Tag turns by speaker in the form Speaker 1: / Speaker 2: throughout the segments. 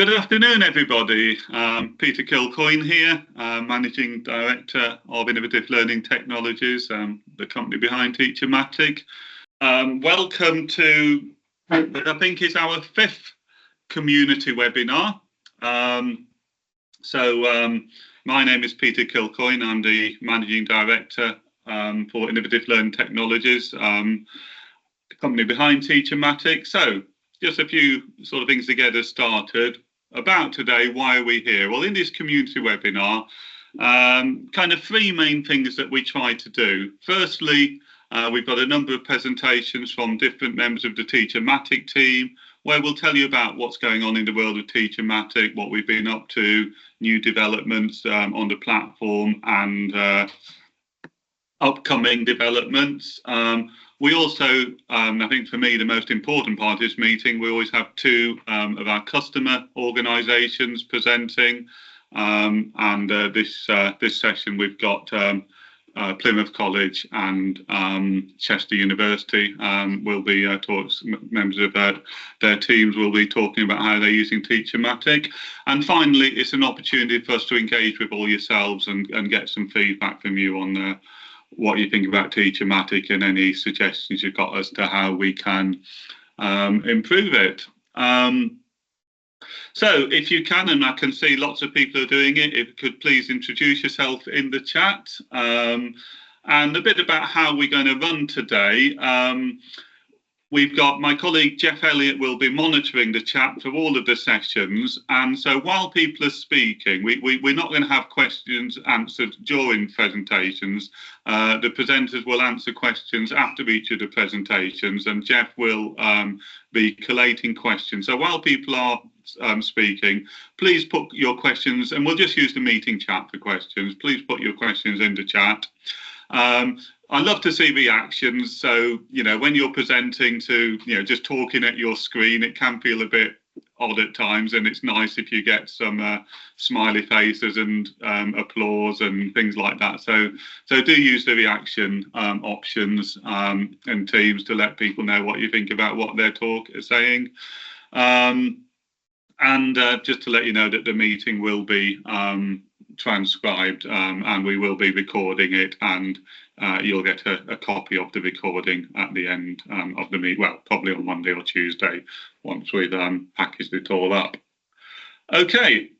Speaker 1: Good afternoon, everybody. Peter Kilcoyne here, Managing Director of Innovative Learning Technologies, the company behind TeacherMatic. Welcome to what I think is our 5th community webinar. My name is Peter Kilcoyne. I'm the Managing Director for Innovative Learning Technologies, the company behind TeacherMatic. So, just a few sort of things to get us started. About today, why are we here? Well, in this community webinar, kind of 3 main things that we try to do. Firstly, we've got a number of presentations from different members of the TeacherMatic team, where we'll tell you about what's going on in the world of TeacherMatic, what we've been up to, new developments on the platform, and upcoming developments. We also, I think for me, the most important part of this meeting, we always have 2 of our customer organisations presenting. This session, we've got Plymouth College and Chester University will be members of their teams will be talking about how they're using TeacherMatic. And finally, it's an opportunity for us to engage with all yourselves and get some feedback from you on what you think about TeacherMatic and any suggestions you've got as to how we can improve it. So if you can, and I can see lots of people are doing it, if you could please introduce yourself in the chat, and a bit about how we're going to run today. We've got my colleague Jeff Elliott will be monitoring the chat for all of the sessions, and so while people are speaking, we're not going to have questions answered during presentations. The presenters will answer questions after each of the presentations, and Jeff will be collating questions. So while people are speaking, please put your questions, and we'll just use the meeting chat for questions. Please put your questions in the chat. I love to see reactions. So, when you're presenting to, just talking at your screen, it can feel a bit odd at times, and it's nice if you get some smiley faces and applause and things like that. So do use the reaction options in Teams to let people know what you think about what their talk is saying. And just to let you know that the meeting will be transcribed, and we will be recording it, and you'll get a copy of the recording at the end of the meeting, well, probably on Monday or Tuesday, once we've packaged it all up. Okay,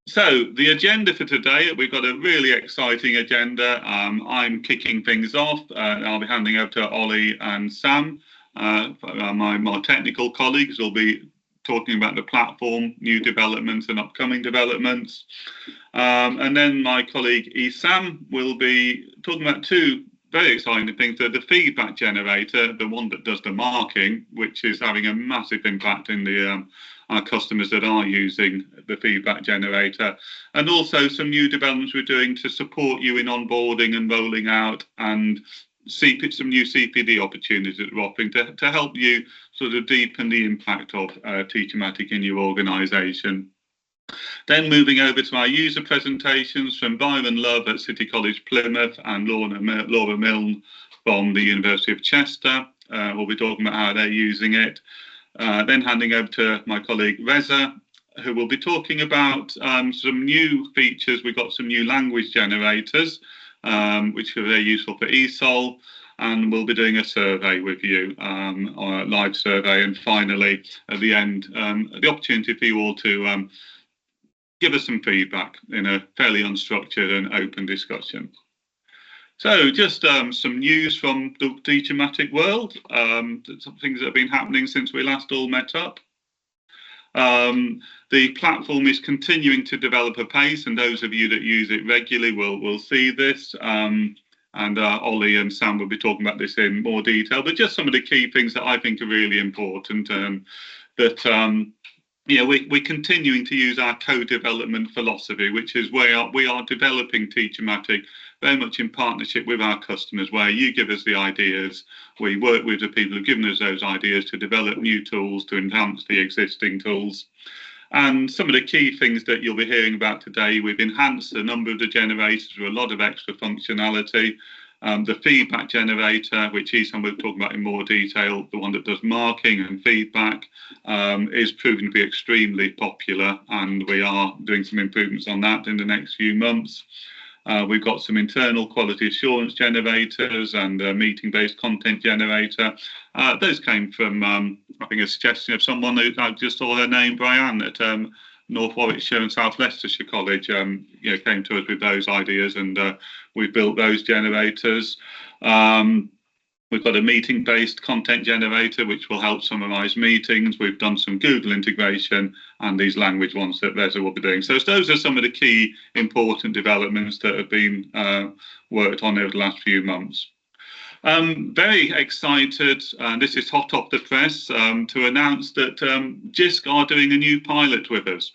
Speaker 1: so the agenda for today, we've got a really exciting agenda. I'm kicking things off. I'll be handing over to Ollie and Sam. My more technical colleagues will be talking about the platform, new developments and upcoming developments. And then my colleague Isam will be talking about 2 very exciting things. The feedback generator, the one that does the marking, which is having a massive impact in our customers that are using the feedback generator, and also some new developments we're doing to support you in onboarding and rolling out, and some new CPD opportunities that we're offering to help you sort of deepen the impact of TeacherMatic in your organisation. Then moving over to our user presentations from Byron Love at City College Plymouth and Laura Milne from the University of Chester. We'll be talking about how they're using it. Then handing over to my colleague Reza, who will be talking about some new features. We've got some new language generators, which are very useful for ESOL, and we'll be doing a survey with you, a live survey. And finally, at the end, the opportunity for you all to give us some feedback in a fairly unstructured and open discussion. So just some news from the TeacherMatic world, some things that have been happening since we last all met up. The platform is continuing to develop apace, and those of you that use it regularly will see this. And Ollie and Sam will be talking about this in more detail, but just some of the key things that I think are really important, we're continuing to use our co-development philosophy, which is where we are developing TeacherMatic very much in partnership with our customers, where you give us the ideas, we work with the people who've given us those ideas to develop new tools to enhance the existing tools. And some of the key things that you'll be hearing about today, we've enhanced a number of the generators with a lot of extra functionality. The feedback generator, which Ethan will talk about in more detail, the one that does marking and feedback, is proving to be extremely popular, and we are doing some improvements on that in the next few months. We've got some internal quality assurance generators and a meeting-based content generator. Those came from, I think, a suggestion of someone who I just saw her name, Brian, at North Warwickshire and South Leicestershire College, came to us with those ideas, and we built those generators. We've got a meeting-based content generator, which will help summarise meetings. We've done some Google integration and these language ones that Reza will be doing. So those are some of the key important developments that have been worked on over the last few months. Very excited, and this is hot off the press, to announce that Jisc are doing a new pilot with us.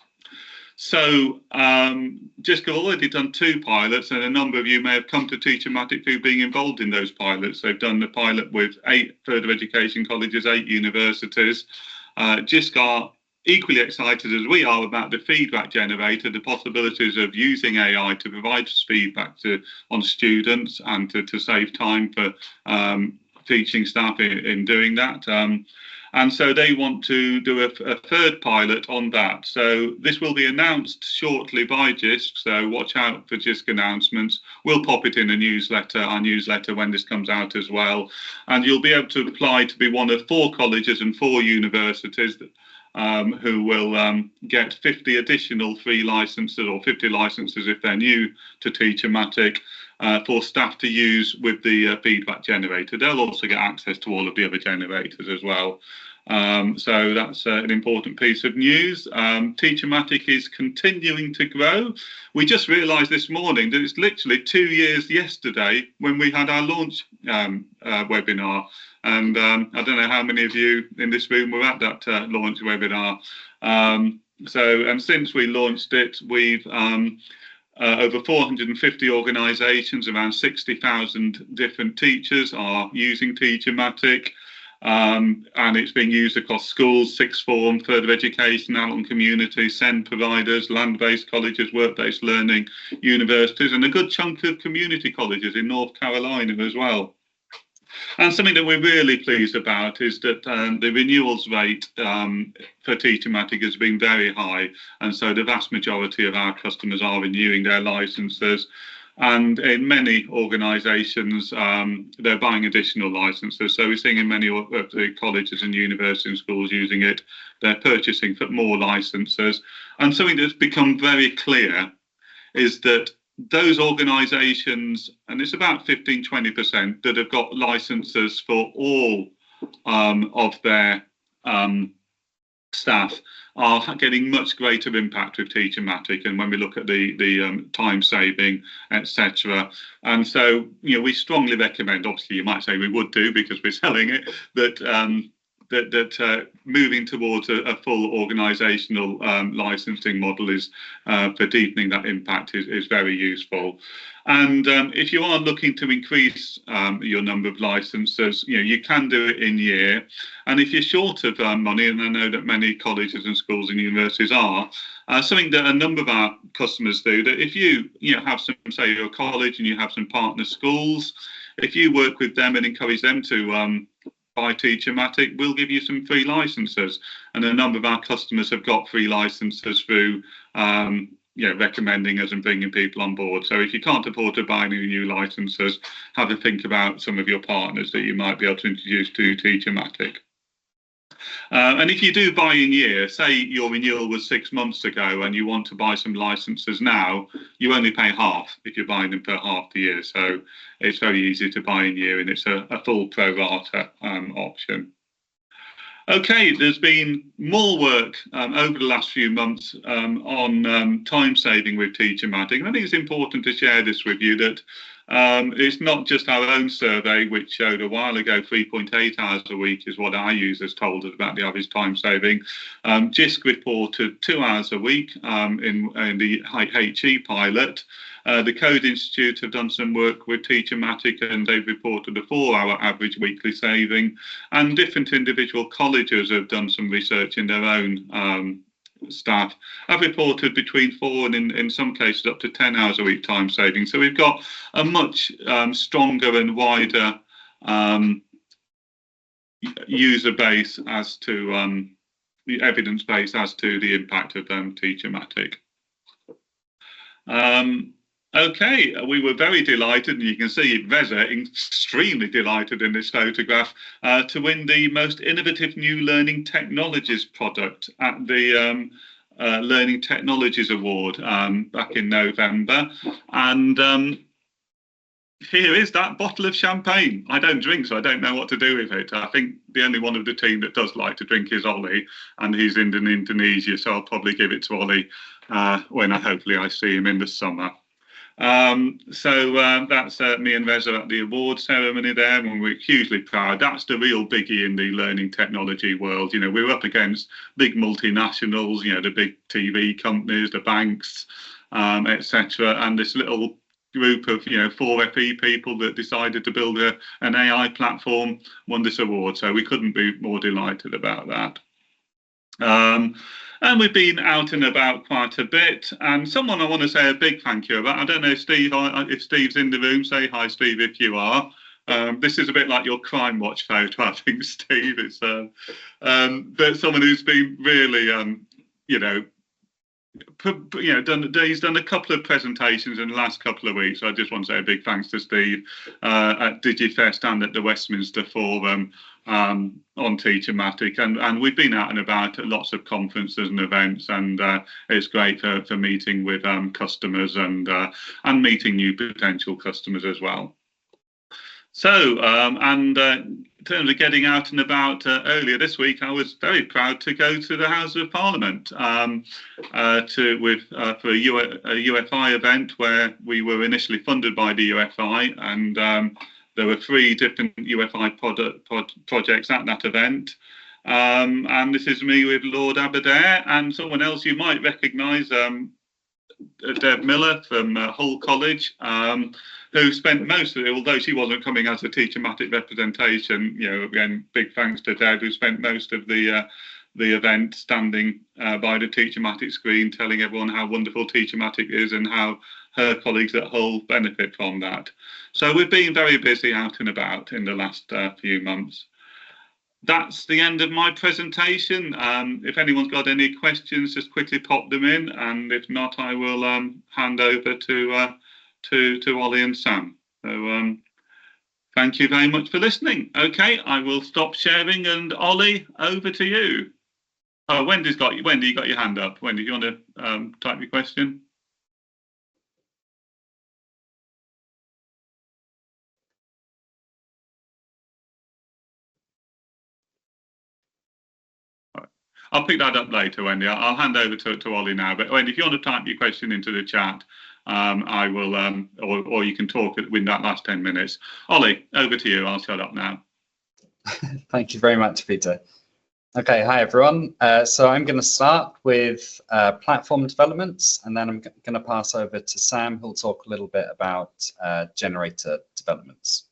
Speaker 1: So Jisc have already done 2 pilots, and a number of you may have come to TeacherMatic through being involved in those pilots. They've done the pilot with 8 further education colleges, 8 universities. Jisc are equally excited as we are about the feedback generator, the possibilities of using AI to provide feedback on students and to save time for teaching staff in doing that. And so they want to do a 3rd pilot on that. So this will be announced shortly by Jisc, so watch out for Jisc announcements. We'll pop it in our newsletter when this comes out as well. And you'll be able to apply to be one of 4 colleges and 4 universities who will get 50 additional free licenses, or 50 licenses if they're new to TeacherMatic, for staff to use with the feedback generator. They'll also get access to all of the other generators as well. So that's an important piece of news. TeacherMatic is continuing to grow. We just realised this morning that it's literally 2 years yesterday when we had our launch webinar. And I don't know how many of you in this room were at that launch webinar. And since we launched it, we've over 450 organisations, around 60,000 different teachers are using TeacherMatic, and it's being used across schools, sixth form, further education, adult community, SEND providers, land-based colleges, work-based learning, universities, and a good chunk of community colleges in North Carolina as well. And something that we're really pleased about is that the renewals rate for TeacherMatic has been very high, and so the vast majority of our customers are renewing their licenses. And in many organisations, they're buying additional licenses. So we're seeing in many of the colleges and universities and schools using it, they're purchasing for more licenses. And something that's become very clear is that those organisations, and it's about 15-20% that have got licenses for all of their staff, are getting much greater impact with TeacherMatic. And when we look at the time saving, etc. And so, we strongly recommend, obviously you might say we would do because we're selling it, that moving towards a full organisational licensing model is for deepening that impact is very useful. And if you are looking to increase your number of licenses, you can do it in year. And if you're short of money, and I know that many colleges and schools and universities are, something that a number of our customers do, that if you have some, say you're a college and you have some partner schools, if you work with them and encourage them to by TeacherMatic, we'll give you some free licenses, and a number of our customers have got free licenses through recommending us and bringing people on board. So if you can't afford to buy any new licenses, have a think about some of your partners that you might be able to introduce to TeacherMatic. And if you do buy in year, say your renewal was 6 months ago and you want to buy some licenses now, you only pay half if you're buying them for half the year. So it's very easy to buy in year, and it's a full pro rata option. Okay, there's been more work over the last few months on time saving with TeacherMatic. And I think it's important to share this with you, that it's not just our own survey, which showed a while ago 3.8 hours a week is what our users told us about the average time saving. Jisc reported 2 hours a week in the HE pilot. The Code Institute have done some work with TeacherMatic, and they've reported a 4-hour average weekly saving. And different individual colleges have done some research in their own staff have reported between 4 and in some cases up to 10 hours a week time saving. So we've got a much stronger and wider user base as to the evidence base as to the impact of TeacherMatic. Okay, we were very delighted, and you can see Reza extremely delighted in this photograph, to win the most innovative new learning technologies product at the Learning Technologies Award back in November. And here is that bottle of champagne. I don't drink, so I don't know what to do with it. I think the only one of the team that does like to drink is Ollie, and he's in Indonesia, so I'll probably give it to Ollie when hopefully I see him in the summer. That's me and Reza at the award ceremony there, and we're hugely proud. That's the real biggie in the learning technology world. You know, we're up against big multinationals, you know, the big TV companies, the banks, etc. And this little group of 4 FE people that decided to build an AI platform won this award. So we couldn't be more delighted about that. And we've been out and about quite a bit, and someone I want to say a big thank you about. I don't know, Steve, if Steve's in the room. Say hi, Steve, if you are. This is a bit like your Crime Watch photo, I think, Steve. It's but someone who's been really, he's done a couple of presentations in the last couple of weeks. So I just want to say a big thanks to Steve at DigiFest and at the Westminster Forum on TeacherMatic, and we've been out and about at lots of conferences and events, and it's great for meeting with customers and meeting new potential customers as well. So, in terms of getting out and about, earlier this week, I was very proud to go to the House of Parliament for a UFI event where we were initially funded by the UFI, and there were 3 different UFI projects at that event. And this is me with Lord Aberdare and someone else you might recognise, Deb Miller from Hull College, who spent most of it, although she wasn't coming as a TeacherMatic representation, again, big thanks to Deb, who spent most of the event standing by the TeacherMatic screen, telling everyone how wonderful TeacherMatic is and how her colleagues at Hull benefit from that. So we've been very busy out and about in the last few months. That's the end of my presentation. If anyone's got any questions, just quickly pop them in, and if not, I will hand over to Ollie and Sam. So thank you very much for listening. Okay, I will stop sharing, and Ollie, over to you. Oh, Wendy, you got your hand up. Wendy, do you want to type your question? I'll pick that up later, Wendy. I'll hand over to Ollie now. But Wendy, if you want to type your question into the chat, I will, or you can talk within that last 10 minutes. Ollie, over to you. I'll shut up now.
Speaker 2: Thank you very much, Peter. Okay, hi everyone. So I'm going to start with platform developments, and then I'm going to pass over to Sam, who'll talk a little bit about generator developments.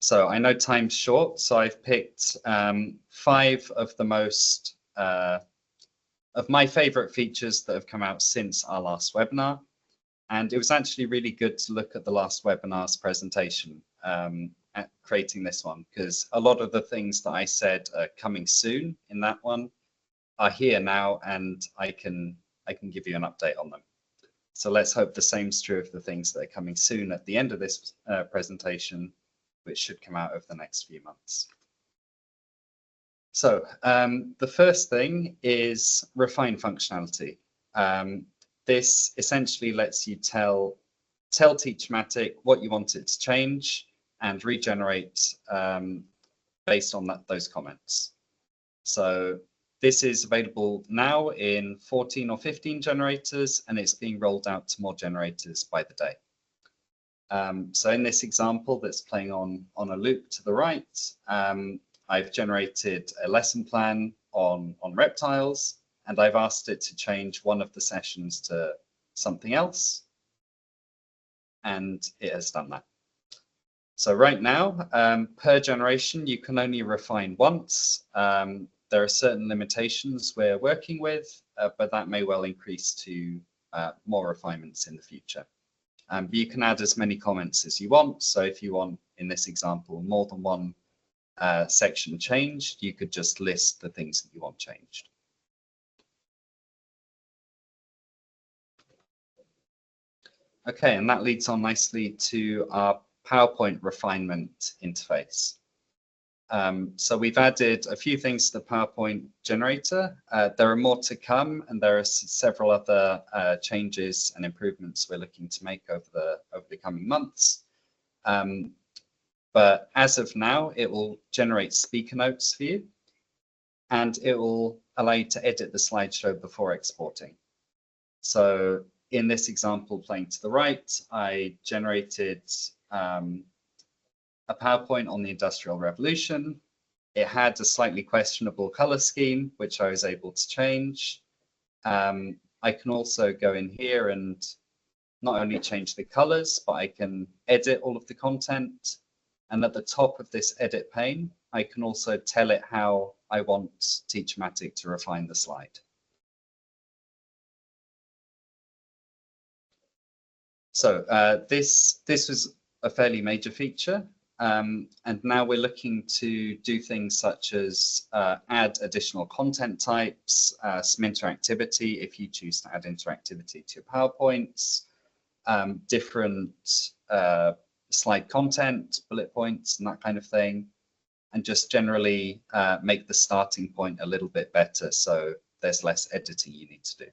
Speaker 2: So I know time's short, so I've picked 5 of the most of my favorite features that have come out since our last webinar. And it was actually really good to look at the last webinar's presentation at creating this one, because a lot of the things that I said are coming soon in that one are here now, and I can give you an update on them. So let's hope the same's true of the things that are coming soon at the end of this presentation, which should come out over the next few months. So the first thing is refine functionality. This essentially lets you tell TeacherMatic what you want it to change and regenerate based on those comments. So this is available now in 14 or 15 generators, and it's being rolled out to more generators by the day. So in this example that's playing on a loop to the right, I've generated a lesson plan on reptiles, and I've asked it to change one of the sessions to something else, and it has done that. So right now, per generation, you can only refine once. there are certain limitations we're working with, but that may well increase to more refinements in the future. But you can add as many comments as you want. So if you want, in this example, more than one section changed, you could just list the things that you want changed. Okay, and that leads on nicely to our PowerPoint refinement interface. So we've added a few things to the PowerPoint generator. There are more to come, and there are several other changes and improvements we're looking to make over the coming months. But as of now, it will generate speaker notes for you, and it will allow you to edit the slideshow before exporting. So in this example playing to the right, I generated a PowerPoint on the Industrial Revolution. It had a slightly questionable color scheme, which I was able to change. I can also go in here and not only change the colors, but I can edit all of the content. And at the top of this edit pane, I can also tell it how I want TeacherMatic to refine the slide. So this was a fairly major feature. And now we're looking to do things such as add additional content types, some interactivity if you choose to add interactivity to your PowerPoints, different slide content, bullet points, and that kind of thing, and just generally make the starting point a little bit better so there's less editing you need to do.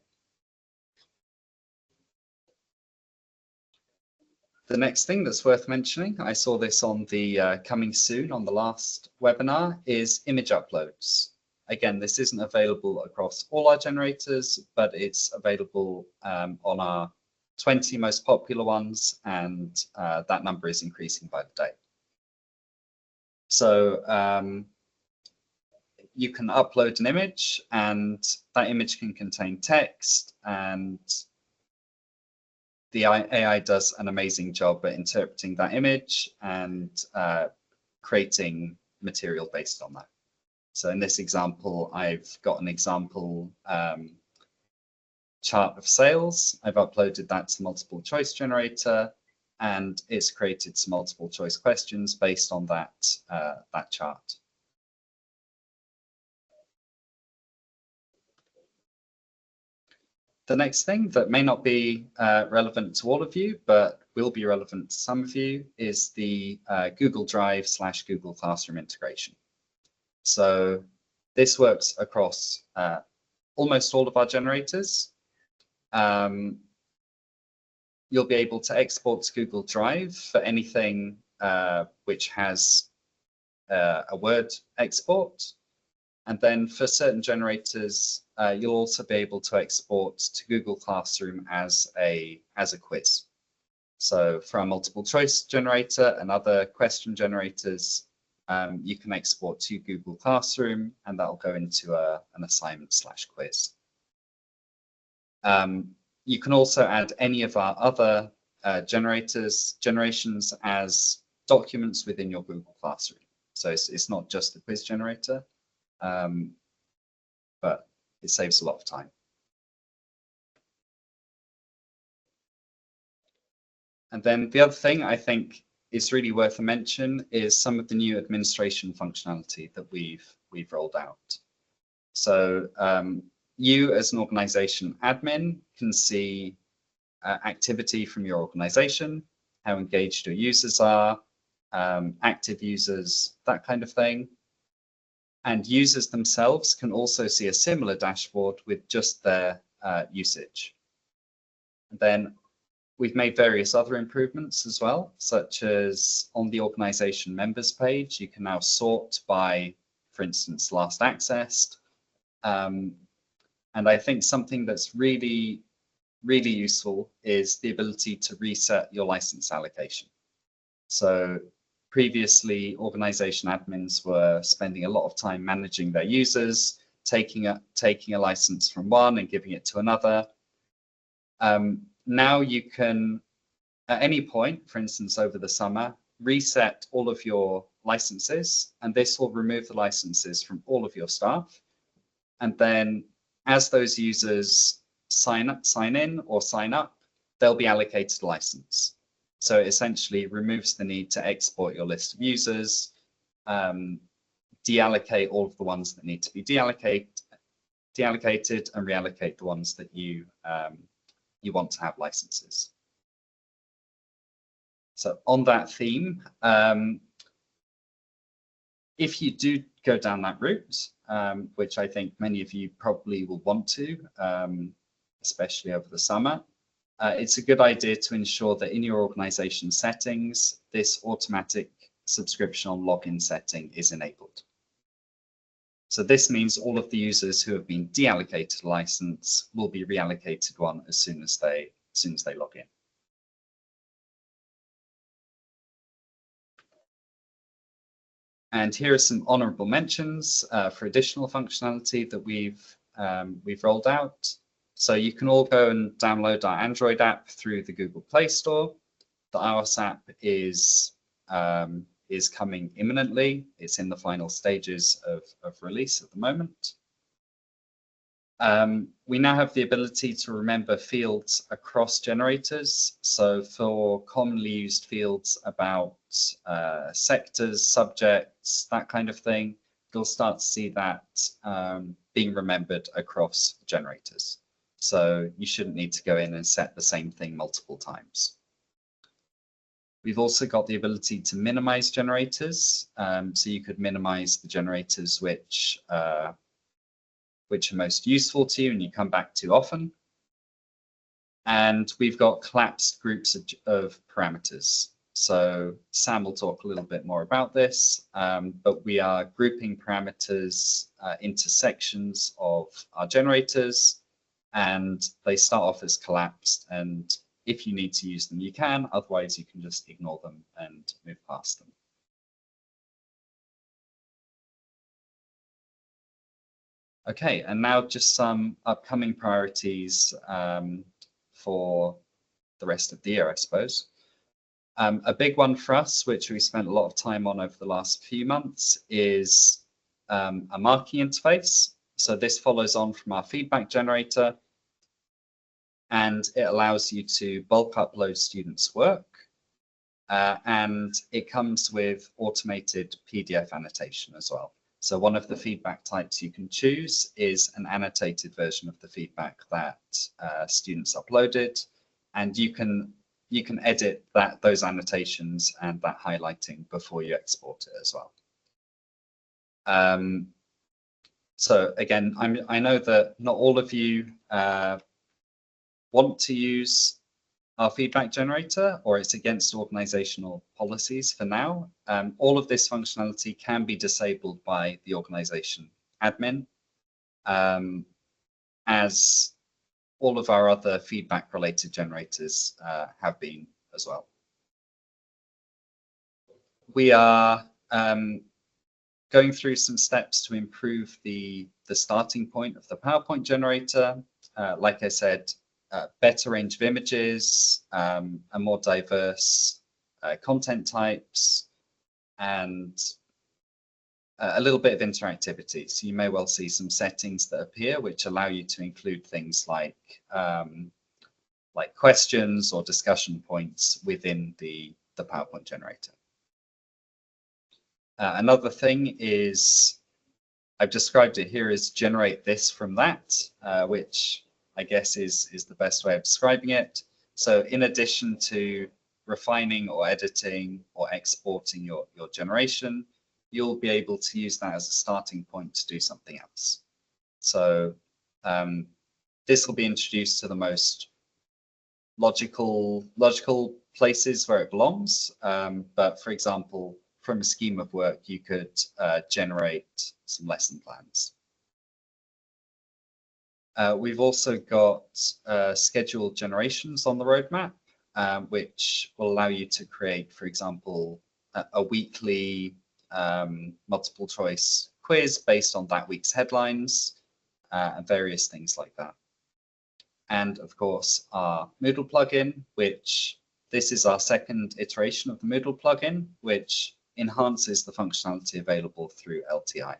Speaker 2: The next thing that's worth mentioning, I saw this on the coming soon on the last webinar, is image uploads. Again, this isn't available across all our generators, but it's available on our 20 most popular ones, and that number is increasing by the day. So you can upload an image, and that image can contain text, and the AI does an amazing job at interpreting that image and creating material based on that. So in this example, I've got an example chart of sales. I've uploaded that to multiple choice generator, and it's created some multiple choice questions based on that, that chart. The next thing that may not be relevant to all of you, but will be relevant to some of you, is the Google Drive / Google Classroom integration. So this works across almost all of our generators. You'll be able to export to Google Drive for anything which has a Word export. And then for certain generators, you'll also be able to export to Google Classroom as a quiz. So for our multiple choice generator and other question generators, you can export to Google Classroom, and that'll go into an assignment / quiz. You can also add any of our other generations as documents within your Google Classroom. So it's not just the quiz generator, but it saves a lot of time. And then the other thing I think is really worth a mention is some of the new administration functionality that we've rolled out. So you as an organization admin can see activity from your organization, how engaged your users are, active users, that kind of thing. And users themselves can also see a similar dashboard with just their usage. And then we've made various other improvements as well, such as on the organization members page, you can now sort by, for instance, last accessed. And I think something that's really useful is the ability to reset your license allocation. So previously, organization admins were spending a lot of time managing their users, taking a license from one and giving it to another. Now you can, at any point, for instance, over the summer, reset all of your licenses, and this will remove the licenses from all of your staff And then as those users sign in or sign up, they'll be allocated a license. So it essentially removes the need to export your list of users, deallocate all of the ones that need to be deallocated, and reallocate the ones that you want to have licenses. So on that theme, if you do go down that route, which I think many of you probably will want to, especially over the summer, it's a good idea to ensure that in your organization settings, this automatic subscription on login setting is enabled. So this means all of the users who have been deallocated a license will be reallocated one as soon as they log in. And here are some honorable mentions for additional functionality that we've rolled out. So you can all go and download our Android app through the Google Play Store. The iOS app is coming imminently. It's in the final stages of release at the moment. We now have the ability to remember fields across generators. So for commonly used fields about sectors, subjects, that kind of thing, you'll start to see that being remembered across generators. So you shouldn't need to go in and set the same thing multiple times. We've also got the ability to minimize generators. So you could minimize the generators which are most useful to you and you come back to often. And we've got collapsed groups of parameters. So Sam will talk a little bit more about this, but we are grouping parameters into sections of our generators, and they start off as collapsed. And if you need to use them, you can. Otherwise, you can just ignore them and move past them. Okay, and now just some upcoming priorities for the rest of the year, I suppose. A big one for us, which we spent a lot of time on over the last few months, is a marking interface. So this follows on from our feedback generator, and it allows you to bulk upload students' work, and it comes with automated PDF annotation as well. So one of the feedback types you can choose is an annotated version of the feedback that students uploaded, and you can edit those annotations and that highlighting before you export it as well. So again, I know that not all of you want to use our feedback generator, or it's against organizational policies for now. All of this functionality can be disabled by the organization admin, as all of our other feedback related generators have been as well. We are going through some steps to improve the starting point of the PowerPoint generator. Like I said, better range of images, a more diverse content types, and a little bit of interactivity. So you may well see some settings that appear which allow you to include things like questions or discussion points within the PowerPoint generator. Another thing is, I've described it here as generate this from that, which I guess is the best way of describing it. So in addition to refining or editing or exporting your generation, you'll be able to use that as a starting point to do something else. So this will be introduced to the most logical places where it belongs. But for example, from a scheme of work, you could generate some lesson plans. We've also got scheduled generations on the roadmap, which will allow you to create, for example, a weekly multiple choice quiz based on that week's headlines and various things like that. And of course, our Moodle plugin, which this is our second iteration of the Moodle plugin, which enhances the functionality available through LTI.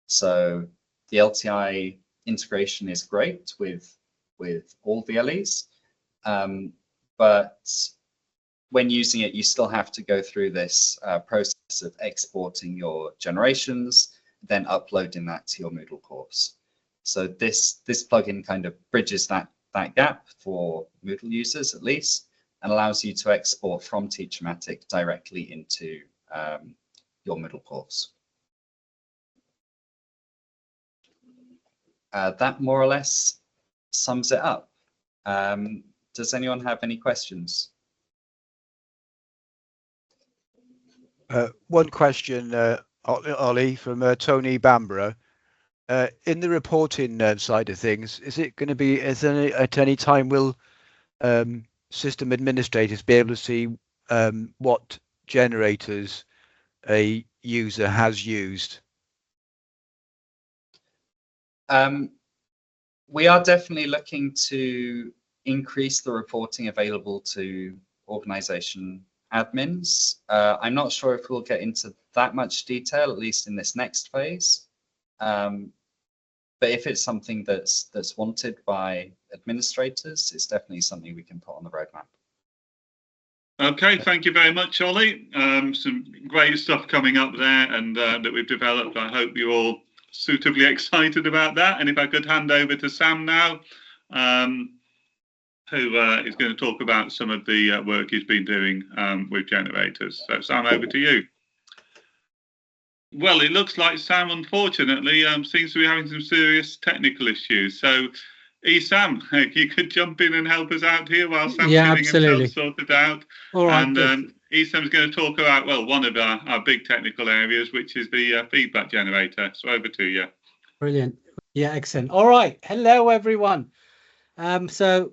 Speaker 2: So the LTI integration is great with all VLEs, but when using it, you still have to go through this process of exporting your generations, then uploading that to your Moodle course. So this plugin kind of bridges that gap for Moodle users at least, and allows you to export from TeacherMatic directly into your Moodle course. That more or less sums it up. Does anyone have any questions?
Speaker 3: One question, Ollie, from Tony Bamborough. In the reporting side of things, is it going to be, at any time will system administrators be able to see what generators a user has used?
Speaker 2: We are definitely looking to increase the reporting available to organization admins. I'm not sure if we'll get into that much detail, at least in this next phase. But if it's something that's wanted by administrators, it's definitely something we can put on the roadmap.
Speaker 1: Okay, thank you very much, Ollie. Some great stuff coming up there, and that we've developed. I hope you're all suitably excited about that. And if I could hand over to Sam now, who is going to talk about some of the work he's been doing with generators. So Sam, over to you. Well, it looks like Sam, unfortunately, seems to be having some serious technical issues. So, Sam, you could jump in and help us out here while Sam's getting himself sorted out.
Speaker 4: All right.
Speaker 1: And Sam's going to talk about, well, one of our big technical areas, which is the feedback generator. So over to you.
Speaker 4: Brilliant. Yeah, excellent. All right. Hello, everyone. So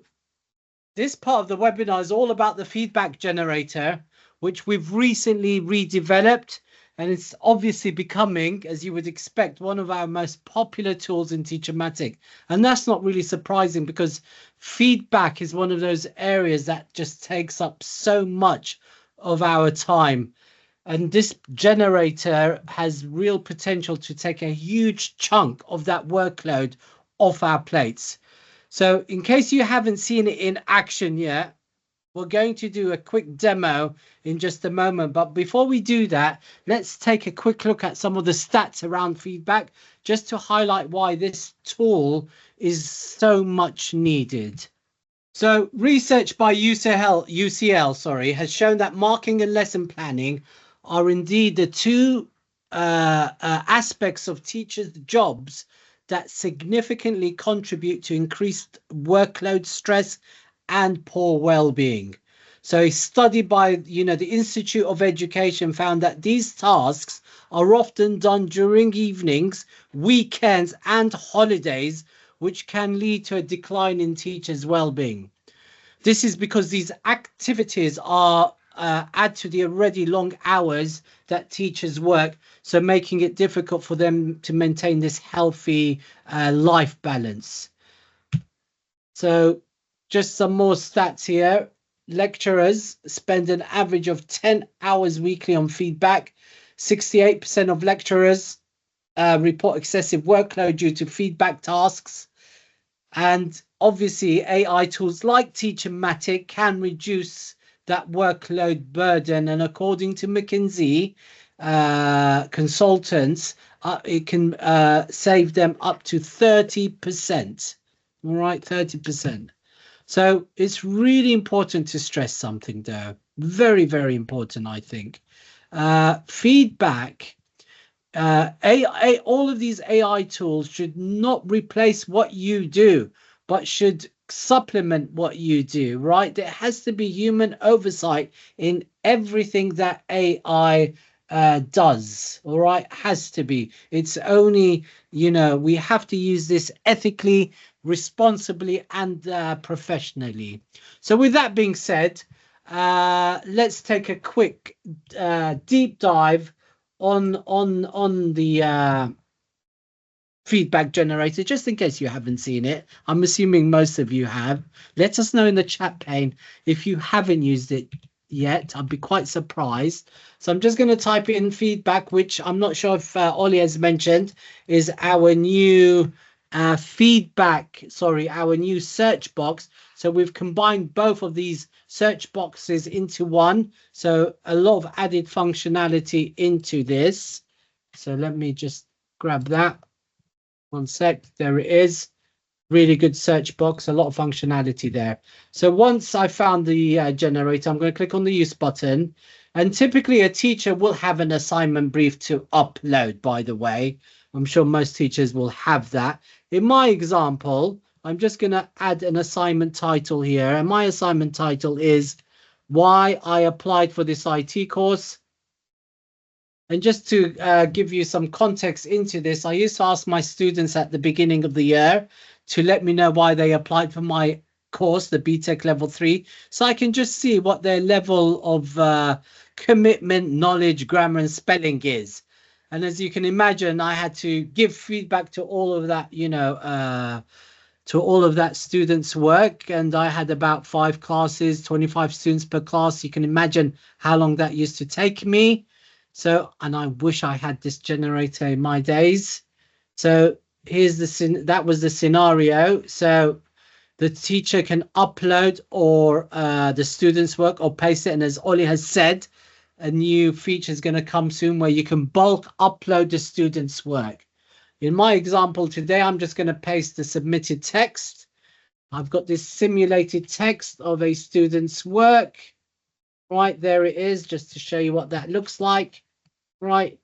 Speaker 4: this part of the webinar is all about the feedback generator, which we've recently redeveloped. And it's obviously becoming, as you would expect, one of our most popular tools in TeacherMatic. And that's not really surprising, because feedback is one of those areas that just takes up so much of our time. And this generator has real potential to take a huge chunk of that workload off our plates. So in case you haven't seen it in action yet, we're going to do a quick demo in just a moment. But before we do that, let's take a quick look at some of the stats around feedback, just to highlight why this tool is so much needed. So research by UCL has shown that marking and lesson planning are indeed the two aspects of teachers' jobs that significantly contribute to increased workload stress and poor well-being. So a study by the Institute of Education found that these tasks are often done during evenings, weekends and holidays, which can lead to a decline in teachers' well-being. This is because these activities are add to the already long hours that teachers work, so making it difficult for them to maintain this healthy life balance. So just some more stats here. Lecturers spend an average of 10 hours weekly on feedback. 68% of lecturers report excessive workload due to feedback tasks. And obviously, AI tools like TeacherMatic can reduce that workload burden. And according to McKinsey consultants, it can save them up to 30%. All right, 30%. So it's really important to stress something there. Very, very important, I think. Feedback. All of these AI tools should not replace what you do, but should supplement what you do, right? There has to be human oversight in everything that AI does, all right? Has to be. It's only, we have to use this ethically, responsibly and professionally. So with that being said, let's take a quick deep dive on the feedback generator, just in case you haven't seen it. I'm assuming most of you have. Let us know in the chat pane if you haven't used it yet. I'd be quite surprised. So I'm just going to type in feedback, which I'm not sure if Ollie has mentioned, is our new our new search box. So we've combined both of these search boxes into one. So a lot of added functionality into this. So let me just grab that. One sec. There it is. Really good search box, a lot of functionality there. So once I found the generator, I'm going to click on the use button. And typically a teacher will have an assignment brief to upload, by the way. I'm sure most teachers will have that. In my example, I'm just going to add an assignment title here. And my assignment title is Why I Applied for this IT course. And just to give you some context into this, I used to ask my students at the beginning of the year to let me know why they applied for my course, the BTEC Level 3, so I can just see what their level of commitment, knowledge, grammar, and spelling is. And as you can imagine, I had to give feedback to all of that, to all of that students' work. And I had about 5 classes, 25 students per class. You can imagine how long that used to take me. So, and I wish I had this generator in my days. So here's that was the scenario. So the teacher can upload or the student's work or paste it. And as Ollie has said, a new feature is going to come soon where you can bulk upload the student's work. In my example today, I'm just going to paste the submitted text. I've got this simulated text of a student's work. Right, there it is, just to show you what that looks like. Right,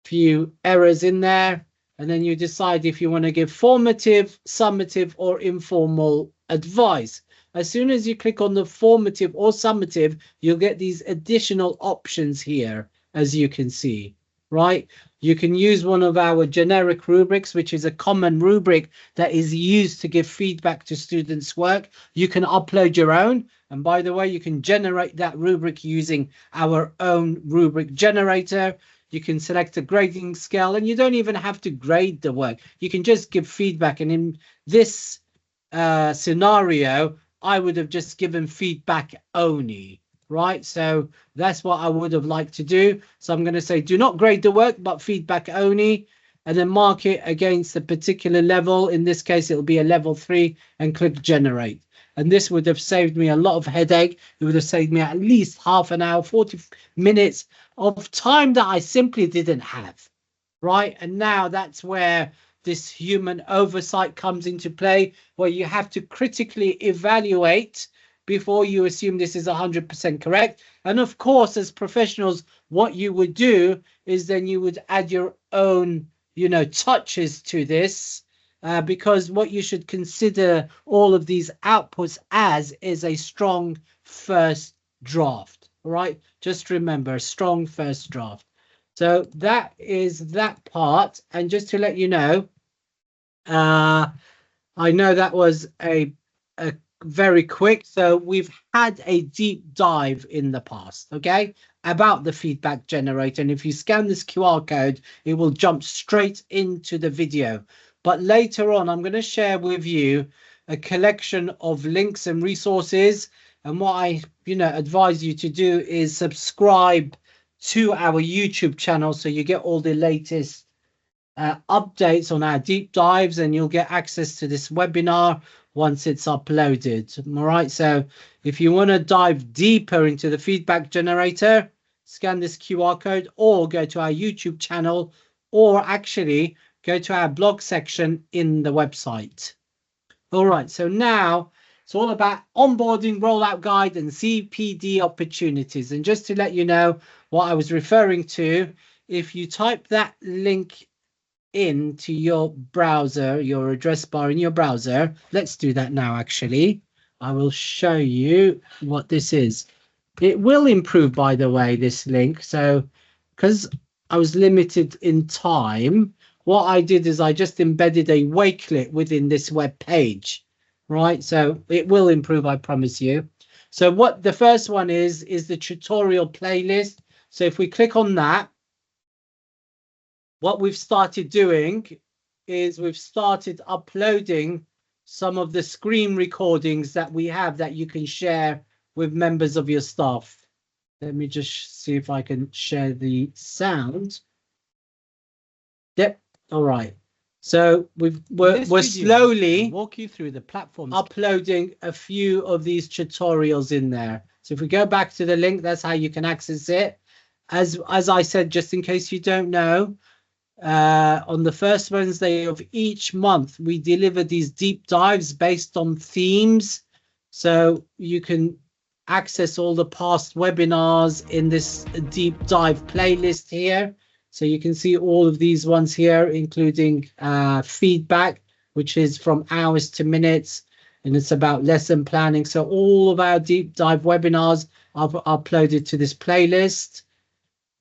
Speaker 4: few errors in there. And then you decide if you want to give formative, summative, or informal advice. As soon as you click on the formative or summative, you'll get these additional options here, as you can see, right? You can use one of our generic rubrics, which is a common rubric that is used to give feedback to students' work. You can upload your own. And by the way, you can generate that rubric using our own rubric generator. You can select a grading scale, and you don't even have to grade the work. You can just give feedback. And in this scenario, I would have just given feedback only, right? So that's what I would have liked to do. So I'm going to say, do not grade the work, but feedback only, and then mark it against a particular level. In this case, it'll be a level 3, and click generate. And this would have saved me a lot of headache. It would have saved me at least half an hour, 40 minutes of time that I simply didn't have, right? And now that's where this human oversight comes into play, where you have to critically evaluate before you assume this is 100% correct. And of course, as professionals, what you would do is then you would add your own, touches to this, because what you should consider all of these outputs as is a strong first draft, right? Just remember, strong first draft. So that is that part. And just to let you know, I know that was a very quick. So we've had a deep dive in the past, okay, about the feedback generator. And if you scan this QR code, it will jump straight into the video. But later on, I'm going to share with you a collection of links and resources. And what I, advise you to do is subscribe to our YouTube channel so you get all the latest updates on our deep dives, and you'll get access to this webinar once it's uploaded. All right. So if you want to dive deeper into the feedback generator, scan this QR code or go to our YouTube channel, or actually go to our blog section in the website. All right. So now it's all about onboarding, rollout guide, and CPD opportunities. And just to let you know what I was referring to, if you type that link into your browser, your address bar in your browser, let's do that now. Actually, I will show you what this is. It will improve, by the way, this link. So because I was limited in time, what I did is I just embedded a wakelet within this web page, right? So it will improve, I promise you. So what the first one is the tutorial playlist. So if we click on that, what we've started doing is we've started uploading some of the screen recordings that we have that you can share with members of your staff. Let me just see if I can share the sound. Yep. All right. So we're slowly
Speaker 5: walk you through the platform,
Speaker 4: uploading a few of these tutorials in there. So if we go back to the link, that's how you can access it. As I said, just in case you don't know, on the first Wednesday of each month, we deliver these deep dives based on themes. So you can access all the past webinars in this deep dive playlist here. So you can see all of these ones here, including feedback, which is from hours to minutes, and it's about lesson planning. So all of our deep dive webinars are uploaded to this playlist.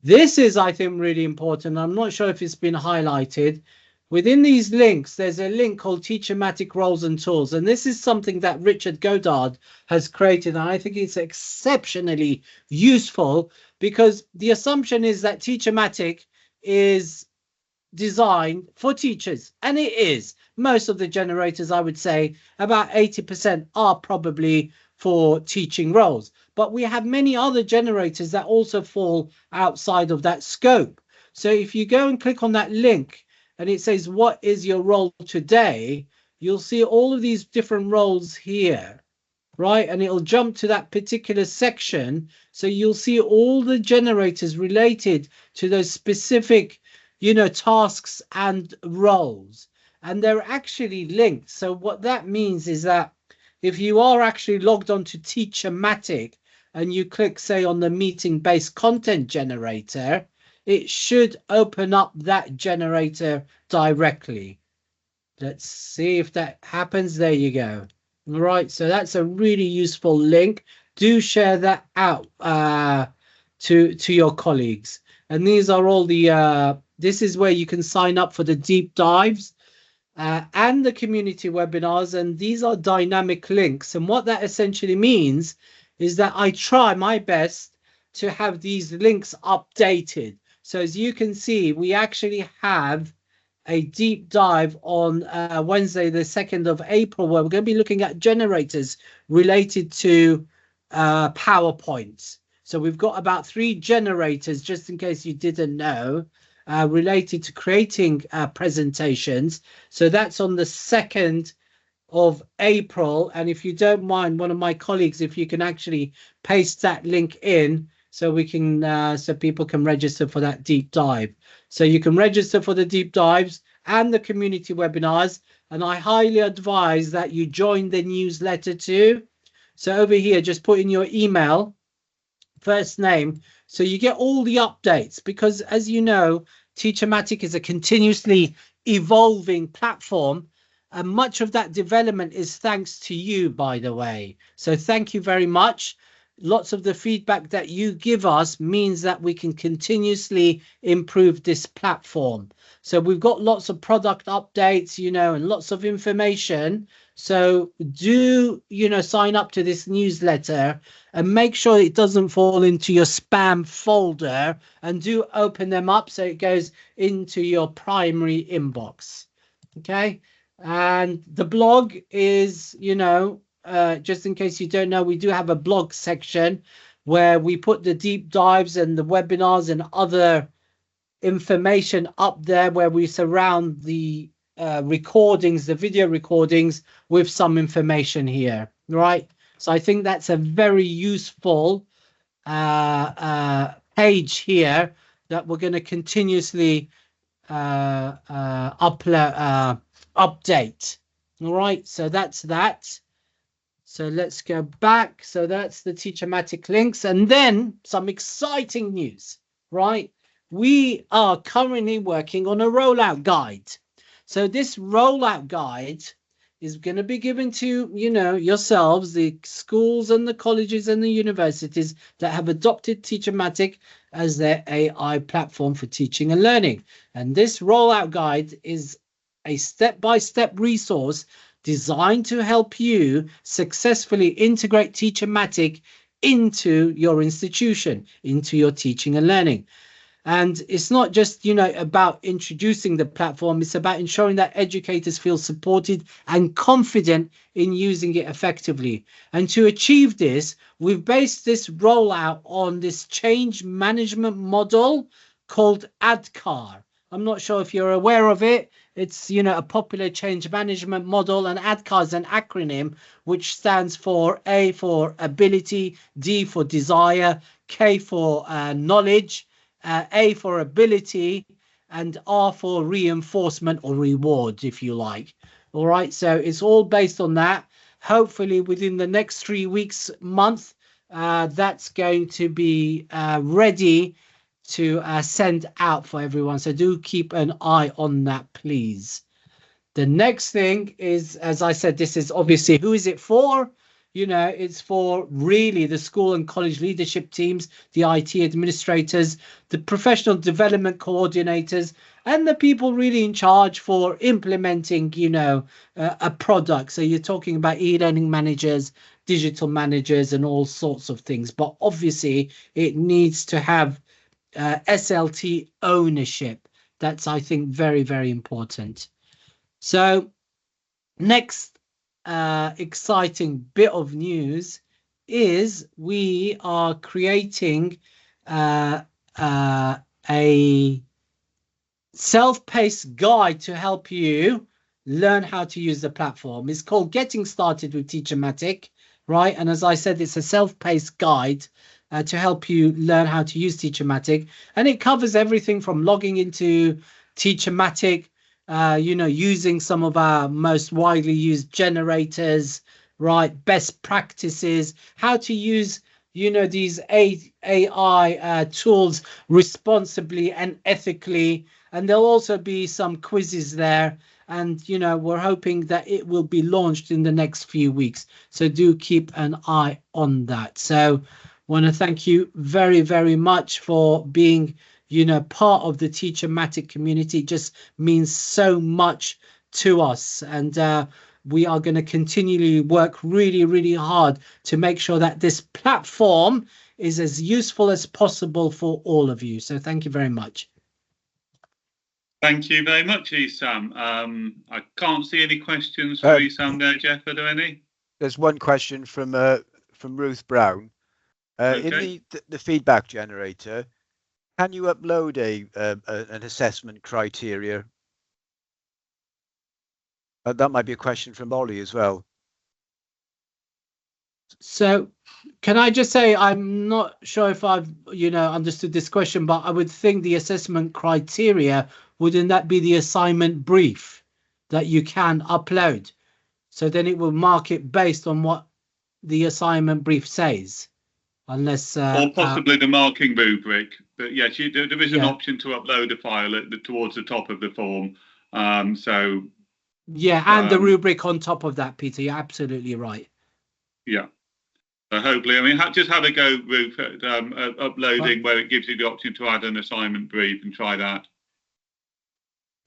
Speaker 4: This is, I think, really important. I'm not sure if it's been highlighted. Within these links, there's a link called TeacherMatic Roles and Tools. And this is something that Richard Godard has created. And I think it's exceptionally useful, because the assumption is that TeacherMatic is designed for teachers. And it is. Most of the generators, I would say, about 80% are probably for teaching roles. But we have many other generators that also fall outside of that scope. So if you go and click on that link and it says, what is your role today? You'll see all of these different roles here, right? And it'll jump to that particular section. So you'll see all the generators related to those specific, tasks and roles. And they're actually linked. So what that means is that if you are actually logged on to TeacherMatic and you click, say, on the meeting-based content generator, it should open up that generator directly. Let's see if that happens. There you go. All right, so that's a really useful link. Do share that out to your colleagues. And these are all the, this is where you can sign up for the deep dives and the community webinars. And these are dynamic links. And what that essentially means is that I try my best to have these links updated. So as you can see, we actually have a deep dive on Wednesday, the 2nd of April, where we're going to be looking at generators related to PowerPoint. So we've got about 3 generators, just in case you didn't know, related to creating presentations. So that's on the 2nd of April. And if you don't mind, one of my colleagues, if you can actually paste that link in, so we can so people can register for that deep dive. So you can register for the deep dives and the community webinars, and I highly advise that you join the newsletter too. So over here, just put in your email, first name, so you get all the updates, because as you know, TeacherMatic is a continuously evolving platform, and much of that development is thanks to you, by the way. So thank you very much. Lots of the feedback that you give us means that we can continuously improve this platform. So we've got lots of product updates, and lots of information. So do, sign up to this newsletter and make sure it doesn't fall into your spam folder, and do open them up so it goes into your primary inbox. Okay. And the blog is, just in case you don't know, we do have a blog section where we put the deep dives and the webinars and other information up there, where we surround the recordings, the video recordings, with some information here, right? So I think that's a very useful page here that we're going to continuously update. All right, so that's that. So let's go back. So that's the TeacherMatic links. And then some exciting news, right? We are currently working on a rollout guide. So this rollout guide is going to be given to, yourselves, the schools and the colleges and the universities that have adopted TeacherMatic as their AI platform for teaching and learning. And this rollout guide is a step-by-step resource designed to help you successfully integrate TeacherMatic into your institution, into your teaching and learning. And it's not just, about introducing the platform. It's about ensuring that educators feel supported and confident in using it effectively. And to achieve this, we've based this rollout on this change management model called ADKAR. I'm not sure if you're aware of it. It's, a popular change management model, and ADKAR is an acronym which stands for A for ability, D for desire, K for knowledge, A for ability, and R for reinforcement or reward, if you like. All right, so it's all based on that. Hopefully within the next 3 weeks, month, that's going to be ready to send out for everyone. So do keep an eye on that, please. The next thing is, as I said, this is obviously, who is it for? It's for really the school and college leadership teams, the IT administrators, the professional development coordinators, and the people really in charge for implementing, a product. So you're talking about e-learning managers, digital managers, and all sorts of things. But obviously, it needs to have SLT ownership. That's, I think, very, very important. So next exciting bit of news is we are creating a self-paced guide to help you learn how to use the platform. It's called Getting Started with TeacherMatic, right? And as I said, it's a self-paced guide to help you learn how to use TeacherMatic, and it covers everything from logging into TeacherMatic, using some of our most widely used generators, right? Best practices, how to use, these AI tools responsibly and ethically. And there'll also be some quizzes there. And, we're hoping that it will be launched in the next few weeks. So do keep an eye on that. So want to thank you very, very much for being part of the TeacherMatic community. It just means so much to us, and we are going to continually work really, really hard to make sure that this platform is as useful as possible for all of you. So thank you very much.
Speaker 1: Thank you very much, Esam. I can't see any questions for Esam there, Jeff. Are there any?
Speaker 3: There's one question from Ruth Brown.
Speaker 1: Okay.
Speaker 3: In the feedback generator, can you upload an assessment criteria? That might be a question from Ollie as well.
Speaker 4: So can I just say, I'm not sure if I've, understood this question, but I would think the assessment criteria, wouldn't that be the assignment brief that you can upload? So then it will mark it based on what the assignment brief says. Unless
Speaker 1: or possibly the marking rubric, but yes, there is an option to upload a file towards the top of the form. And
Speaker 4: the rubric on top of that, Peter. You're absolutely right.
Speaker 1: Yeah. So hopefully, just have a go, Ruth, at uploading where it gives you the option to add an assignment brief, and try that.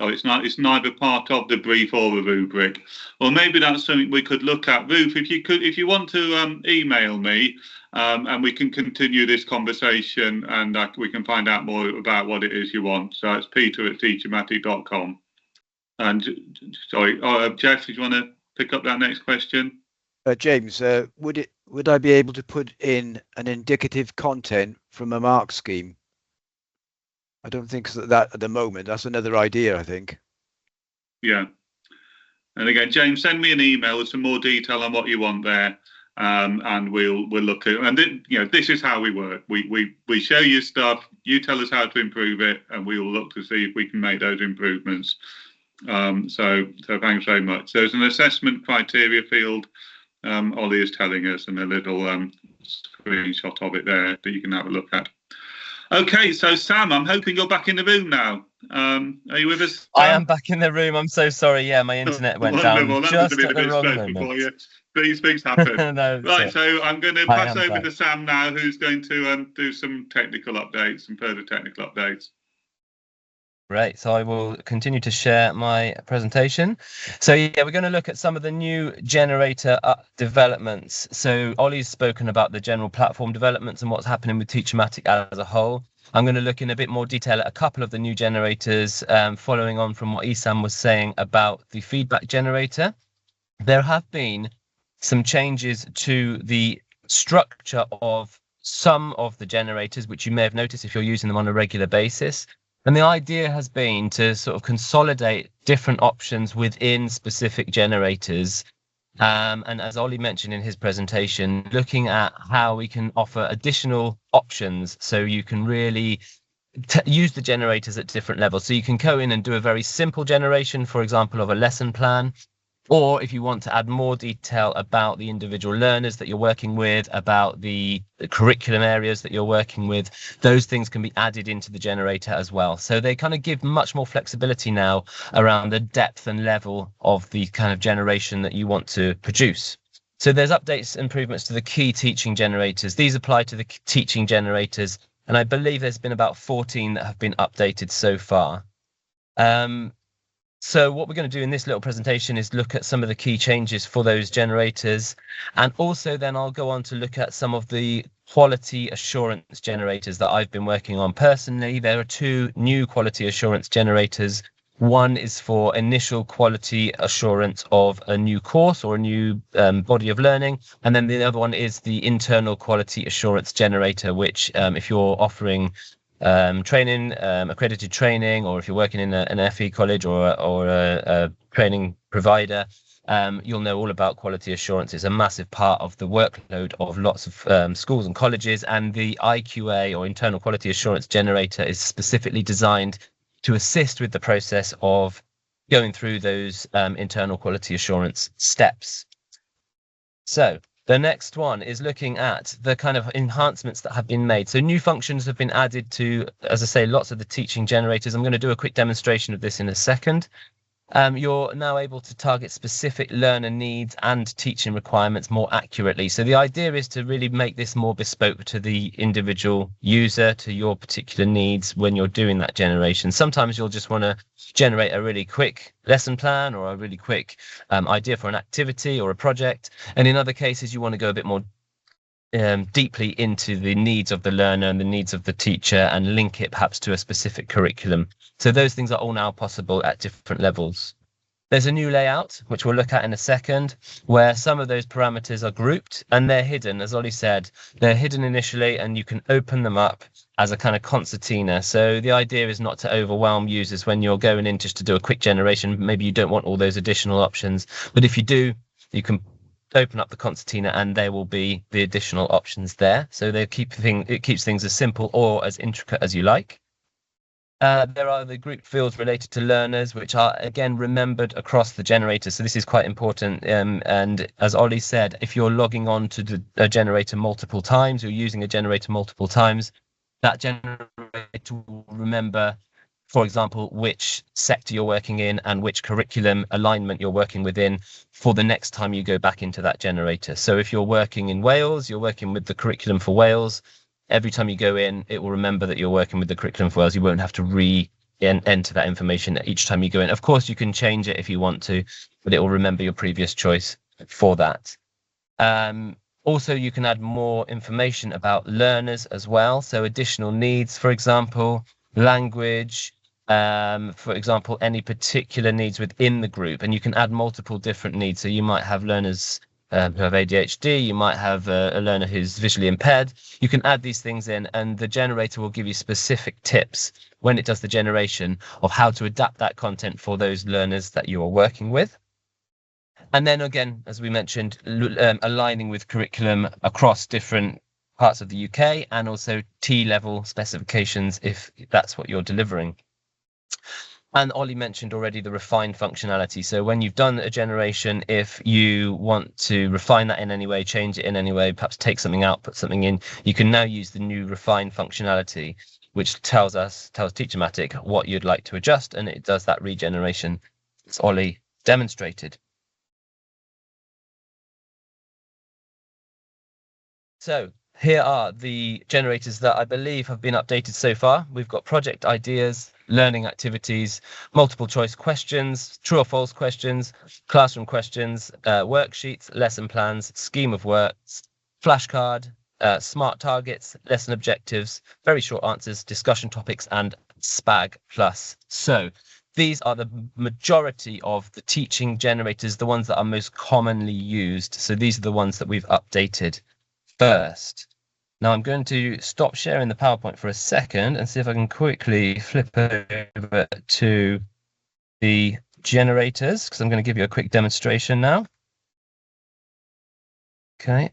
Speaker 1: So it's neither part of the brief or a rubric. Or maybe that's something we could look at. Ruth, if you want to email me, and we can continue this conversation, and we can find out more about what it is you want. So it's peter@teachermatic.com. And sorry, Jeff, did you want to pick up that next question?
Speaker 3: James, would I be able to put in an indicative content from a mark scheme? I don't think that at the moment. That's another idea, I think.
Speaker 1: Yeah. And again, James, send me an email with some more detail on what you want there, and we'll look at. And this is how we work. We show you stuff. You tell us how to improve it, and we will look to see if we can make those improvements. So thanks very much. There's an assessment criteria field. Ollie is telling us, and a little screenshot of it there that you can have a look at. Okay, so Sam, I'm hoping you're back in the room now. Are you with us, Sam?
Speaker 5: I am back in the room. I'm so sorry. Yeah, my internet went down just at the wrong moment.
Speaker 1: These things happen.
Speaker 5: No,
Speaker 1: right, so I'm going to pass over to Sam now, who's going to do some technical updates, some further technical updates.
Speaker 5: Great. So I will continue to share my presentation. So yeah, we're going to look at some of the new generator developments. So Ollie's spoken about the general platform developments and what's happening with TeacherMatic as a whole. I'm going to look in a bit more detail at a couple of the new generators, following on from what Isam was saying about the feedback generator. There have been some changes to the structure of some of the generators, which you may have noticed if you're using them on a regular basis. And the idea has been to sort of consolidate different options within specific generators. And as Ollie mentioned in his presentation, looking at how we can offer additional options so you can really use the generators at different levels. So you can go in and do a very simple generation, for example, of a lesson plan. Or if you want to add more detail about the individual learners that you're working with, about the curriculum areas that you're working with, those things can be added into the generator as well. So they kind of give much more flexibility now around the depth and level of the kind of generation that you want to produce. So there's updates, improvements to the key teaching generators. These apply to the teaching generators, and I believe there's been about 14 that have been updated so far. So what we're going to do in this little presentation is look at some of the key changes for those generators. And also then I'll go on to look at some of the quality assurance generators that I've been working on personally. There are 2 new quality assurance generators. One is for initial quality assurance of a new course or a new body of learning. And then the other one is the internal quality assurance generator, which if you're offering training, accredited training, or if you're working in an FE college or a training provider, you'll know all about quality assurance. It's a massive part of the workload of lots of schools and colleges, and the IQA or internal quality assurance generator is specifically designed to assist with the process of going through those internal quality assurance steps. So the next one is looking at the kind of enhancements that have been made. So new functions have been added to, as I say, lots of the teaching generators. I'm going to do a quick demonstration of this in a second. You're now able to target specific learner needs and teaching requirements more accurately. So the idea is to really make this more bespoke to the individual user, to your particular needs when you're doing that generation. Sometimes you'll just want to generate a really quick lesson plan or a really quick idea for an activity or a project. And in other cases, you want to go a bit more deeply into the needs of the learner and the needs of the teacher and link it perhaps to a specific curriculum. So those things are all now possible at different levels. There's a new layout, which we'll look at in a second, where some of those parameters are grouped and they're hidden. As Ollie said, they're hidden initially and you can open them up as a kind of concertina. So the idea is not to overwhelm users when you're going in just to do a quick generation. Maybe you don't want all those additional options, but if you do, you can open up the concertina and there will be the additional options there. So it keeps things as simple or as intricate as you like. There are the group fields related to learners, which are again remembered across the generator. So this is quite important. And as Ollie said, if you're logging on to a generator multiple times, you're using a generator multiple times, that generator will remember, for example, which sector you're working in and which curriculum alignment you're working within for the next time you go back into that generator. So if you're working in Wales, you're working with the curriculum for Wales. Every time you go in, it will remember that you're working with the curriculum for Wales. You won't have to re-enter that information each time you go in. Of course, you can change it if you want to, but it will remember your previous choice for that. Also, you can add more information about learners as well. So additional needs, for example, language, for example, any particular needs within the group, and you can add multiple different needs. So you might have learners who have ADHD, you might have a learner who's visually impaired. You can add these things in and the generator will give you specific tips when it does the generation of how to adapt that content for those learners that you are working with. And then again, as we mentioned, aligning with curriculum across different parts of the UK and also T-level specifications if that's what you're delivering. And Ollie mentioned already the refined functionality. So when you've done a generation, if you want to refine that in any way, change it in any way, perhaps take something out, put something in, you can now use the new refined functionality, which tells TeacherMatic what you'd like to adjust, and it does that regeneration as Ollie demonstrated. So here are the generators that I believe have been updated so far. We've got project ideas, learning activities, multiple choice questions, true or false questions, classroom questions, worksheets, lesson plans, scheme of works, flashcard, SMART targets, lesson objectives, very short answers, discussion topics, and SPAG plus. So these are the majority of the teaching generators, the ones that are most commonly used. So these are the ones that we've updated first. Now I'm going to stop sharing the PowerPoint for a second and see if I can quickly flip over to the generators, because I'm going to give you a quick demonstration now. Okay.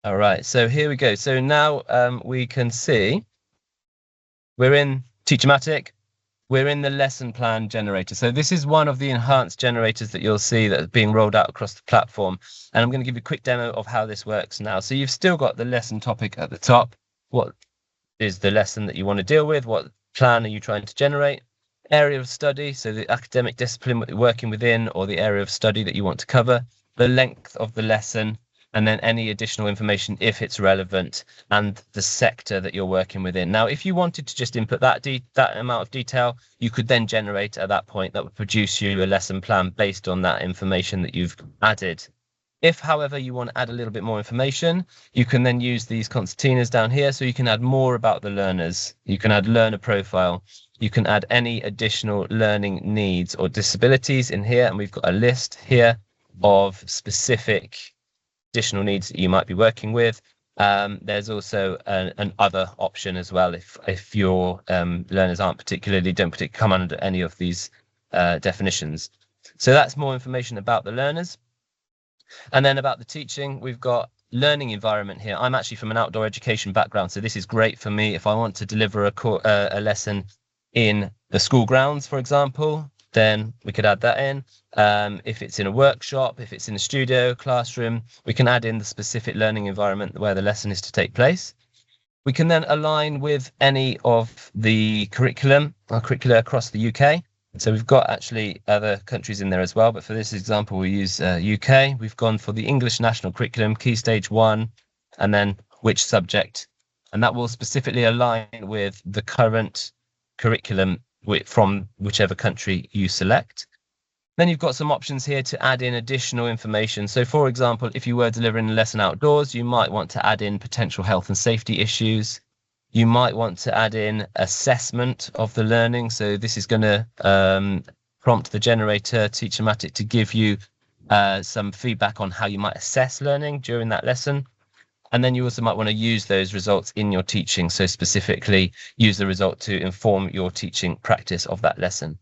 Speaker 5: All right, so here we go. So now we can see we're in TeacherMatic. We're in the lesson plan generator. So this is one of the enhanced generators that you'll see that is being rolled out across the platform. And I'm going to give you a quick demo of how this works now. So you've still got the lesson topic at the top. What is the lesson that you want to deal with? What plan are you trying to generate? Area of study, so the academic discipline that you're working within, or the area of study that you want to cover, the length of the lesson, and then any additional information if it's relevant, and the sector that you're working within. Now, if you wanted to just input that amount of detail, you could then generate at that point that would produce you a lesson plan based on that information that you've added. If, however, you want to add a little bit more information, you can then use these concertinas down here, so you can add more about the learners. You can add learner profile. You can add any additional learning needs or disabilities in here, and we've got a list here of specific additional needs that you might be working with. There's also an other option as well if your learners don't particularly come under any of these definitions. So that's more information about the learners. And then about the teaching, we've got learning environment here. I'm actually from an outdoor education background, so this is great for me if I want to deliver a lesson in the school grounds, for example. Then we could add that in. If it's in a workshop, if it's in a studio, classroom, we can add in the specific learning environment where the lesson is to take place. We can then align with any of the curricula across the UK. So we've got actually other countries in there as well, but for this example, we use UK. We've gone for the English National Curriculum, Key Stage 1, and then which subject. And that will specifically align with the current curriculum from whichever country you select. Then you've got some options here to add in additional information. So for example, if you were delivering a lesson outdoors, you might want to add in potential health and safety issues. You might want to add in assessment of the learning. So this is going to prompt the generator, TeacherMatic, to give you some feedback on how you might assess learning during that lesson. And then you also might want to use those results in your teaching. So specifically use the result to inform your teaching practice of that lesson.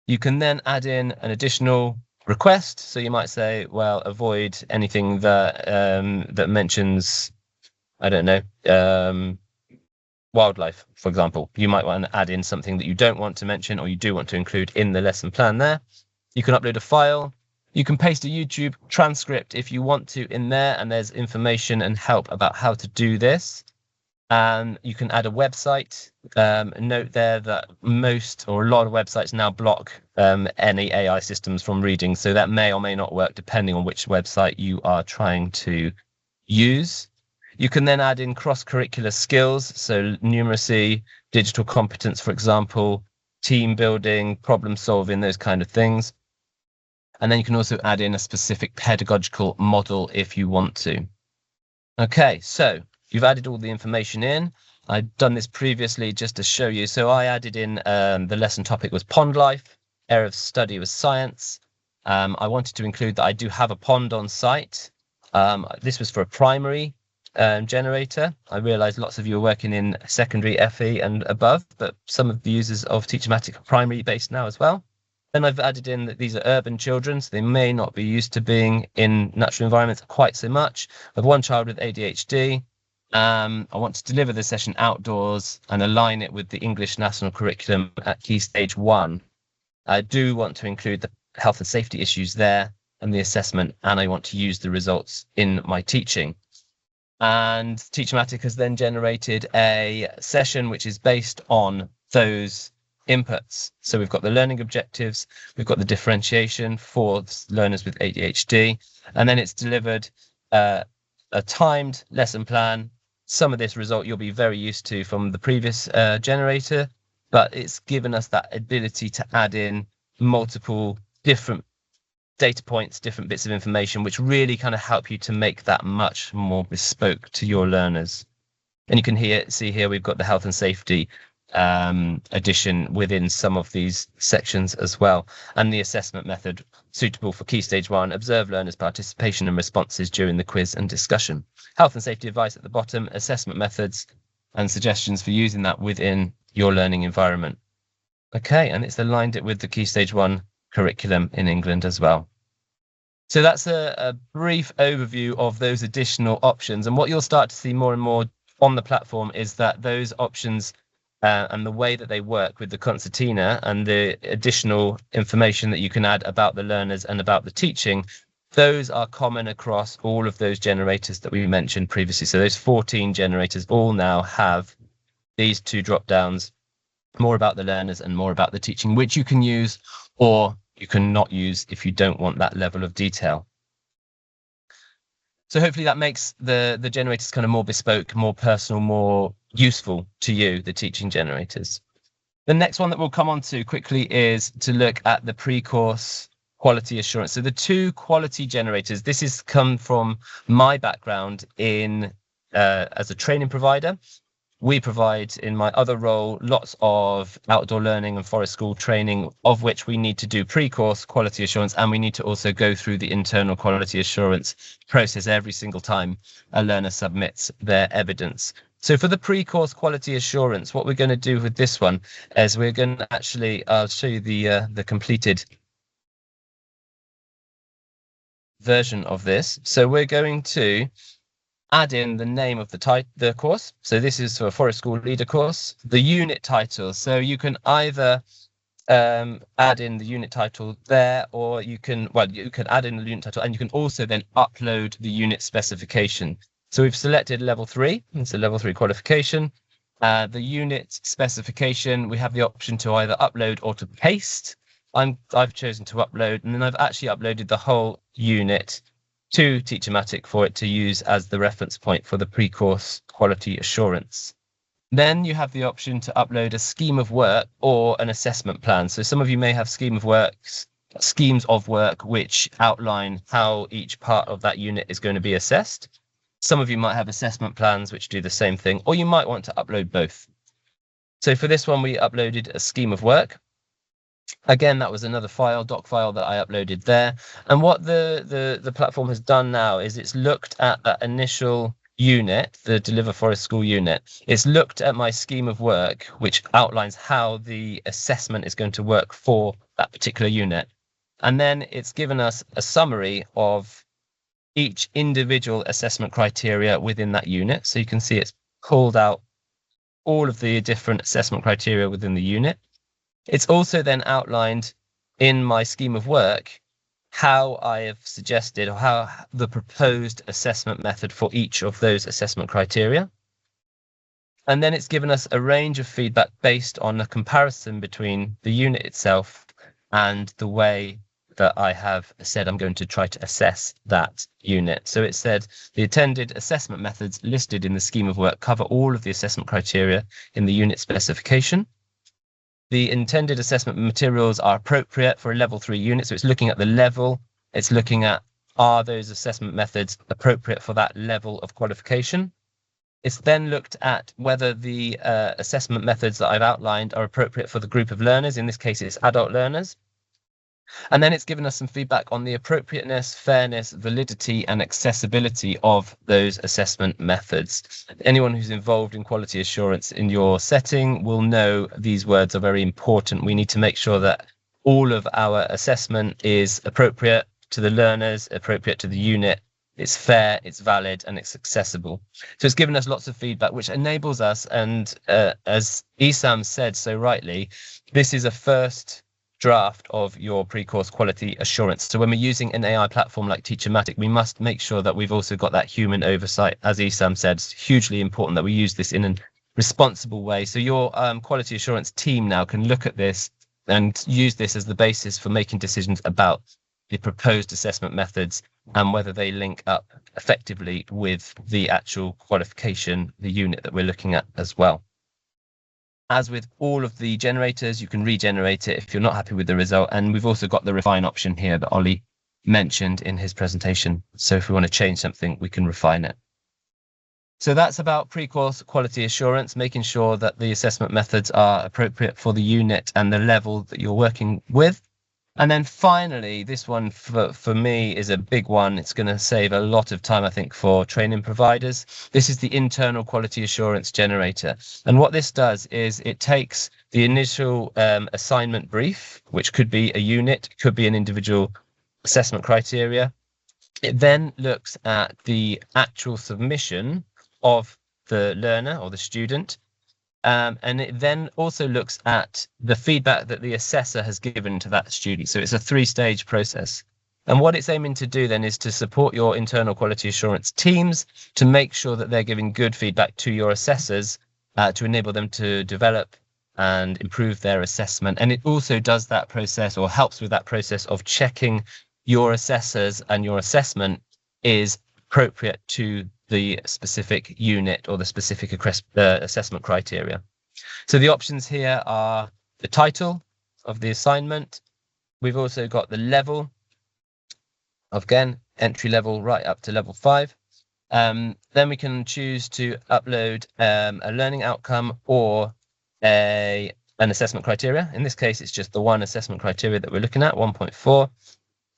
Speaker 5: You can then add in an additional request. So you might say, well, avoid anything that that mentions, I don't know, wildlife, for example. You might want to add in something that you don't want to mention or you do want to include in the lesson plan there. You can upload a file. You can paste a YouTube transcript if you want to in there, and there's information and help about how to do this. You can add a website. Note there that most or a lot of websites now block any AI systems from reading, so that may or may not work depending on which website you are trying to use. You can then add in cross-curricular skills, so numeracy, digital competence, for example, team building, problem solving, those kind of things. And then you can also add in a specific pedagogical model if you want to. Okay, so you've added all the information in. I've done this previously just to show you. So I added in the lesson topic was pond life, area of study was science. I wanted to include that I do have a pond on site. This was for a primary generator. I realized lots of you are working in secondary FE and above, but some of the users of TeacherMatic are primary based now as well. Then I've added in that these are urban children, so they may not be used to being in natural environments quite so much. I have one child with ADHD. I want to deliver the session outdoors and align it with the English National Curriculum at Key Stage 1. I do want to include the health and safety issues there and the assessment, and I want to use the results in my teaching. And TeacherMatic has then generated a session which is based on those inputs. So we've got the learning objectives, we've got the differentiation for learners with ADHD, and then it's delivered a timed lesson plan. Some of this result you'll be very used to from the previous generator, but it's given us that ability to add in multiple different data points, different bits of information, which really kind of help you to make that much more bespoke to your learners. And you can see here we've got the health and safety addition within some of these sections as well, and the assessment method suitable for Key Stage 1, observe learners' participation and responses during the quiz and discussion. Health and safety advice at the bottom, assessment methods and suggestions for using that within your learning environment. Okay, and it's aligned it with the Key Stage 1 curriculum in England as well. So that's a brief overview of those additional options, and what you'll start to see more and more on the platform is that those options and the way that they work with the concertina and the additional information that you can add about the learners and about the teaching, those are common across all of those generators that we mentioned previously. So those 14 generators all now have these two drop downs, more about the learners and more about the teaching, which you can use or you can not use if you don't want that level of detail. So hopefully that makes the generators kind of more bespoke, more personal, more useful to you, the teaching generators. The next one that we'll come on to quickly is to look at the pre-course quality assurance. So the two quality generators, this has come from my background in as a training provider. We provide, in my other role, lots of outdoor learning and forest school training, of which we need to do pre-course quality assurance, and we need to also go through the internal quality assurance process every single time a learner submits their evidence. So for the pre-course quality assurance, what we're going to do with this one is we're going to actually, I'll show you the completed version of this. So we're going to add in the name of the course. So this is for a forest school leader course, the unit title. So you can either add in the unit title there, or you can add in the unit title, and you can also then upload the unit specification. So we've selected level 3. It's a level 3 qualification. The unit specification, we have the option to either upload or to paste. I've chosen to upload, and then I've actually uploaded the whole unit to TeacherMatic for it to use as the reference point for the pre-course quality assurance. Then you have the option to upload a scheme of work or an assessment plan. So some of you may have schemes of work which outline how each part of that unit is going to be assessed. Some of you might have assessment plans which do the same thing, or you might want to upload both. So for this one, we uploaded a scheme of work. Again, that was another file, doc file, that I uploaded there. And what the platform has done now is it's looked at that initial unit, the Deliver Forest School unit. It's looked at my scheme of work, which outlines how the assessment is going to work for that particular unit. And then it's given us a summary of each individual assessment criteria within that unit. So you can see it's pulled out all of the different assessment criteria within the unit. It's also then outlined in my scheme of work how I have suggested, or how the proposed assessment method for each of those assessment criteria. And then it's given us a range of feedback based on a comparison between the unit itself and the way that I have said I'm going to try to assess that unit. So it said the attended assessment methods listed in the scheme of work cover all of the assessment criteria in the unit specification. The intended assessment materials are appropriate for a level 3 unit. So it's looking at the level. It's looking at, are those assessment methods appropriate for that level of qualification? It's then looked at whether the assessment methods that I've outlined are appropriate for the group of learners. In this case, it's adult learners. And then it's given us some feedback on the appropriateness, fairness, validity, and accessibility of those assessment methods. Anyone who's involved in quality assurance in your setting will know these words are very important. We need to make sure that all of our assessment is appropriate to the learners, appropriate to the unit. It's fair, it's valid, and it's accessible. So it's given us lots of feedback, which enables us, and as Isam said so rightly, this is a first draft of your pre-course quality assurance. So when we're using an AI platform like TeacherMatic, we must make sure that we've also got that human oversight. As Isam said, it's hugely important that we use this in a responsible way. So your quality assurance team now can look at this and use this as the basis for making decisions about the proposed assessment methods and whether they link up effectively with the actual qualification, the unit that we're looking at as well. As with all of the generators, you can regenerate it if you're not happy with the result. And we've also got the refine option here that Ollie mentioned in his presentation. So if we want to change something, we can refine it. So that's about pre-course quality assurance, making sure that the assessment methods are appropriate for the unit and the level that you're working with. And then finally, this one for me is a big one. It's going to save a lot of time, I think, for training providers. This is the internal quality assurance generator. And what this does is it takes the initial assignment brief, which could be a unit, could be an individual assessment criteria. It then looks at the actual submission of the learner or the student. And it then also looks at the feedback that the assessor has given to that student. So it's a 3-stage process. And what it's aiming to do then is to support your internal quality assurance teams to make sure that they're giving good feedback to your assessors to enable them to develop and improve their assessment. And it also does that process, or helps with that process, of checking your assessors and your assessment is appropriate to the specific unit or the specific assessment criteria. So the options here are the title of the assignment. We've also got the level of, again, entry level right up to level 5. Then we can choose to upload a learning outcome or an assessment criteria. In this case, it's just the one assessment criteria that we're looking at, 1.4.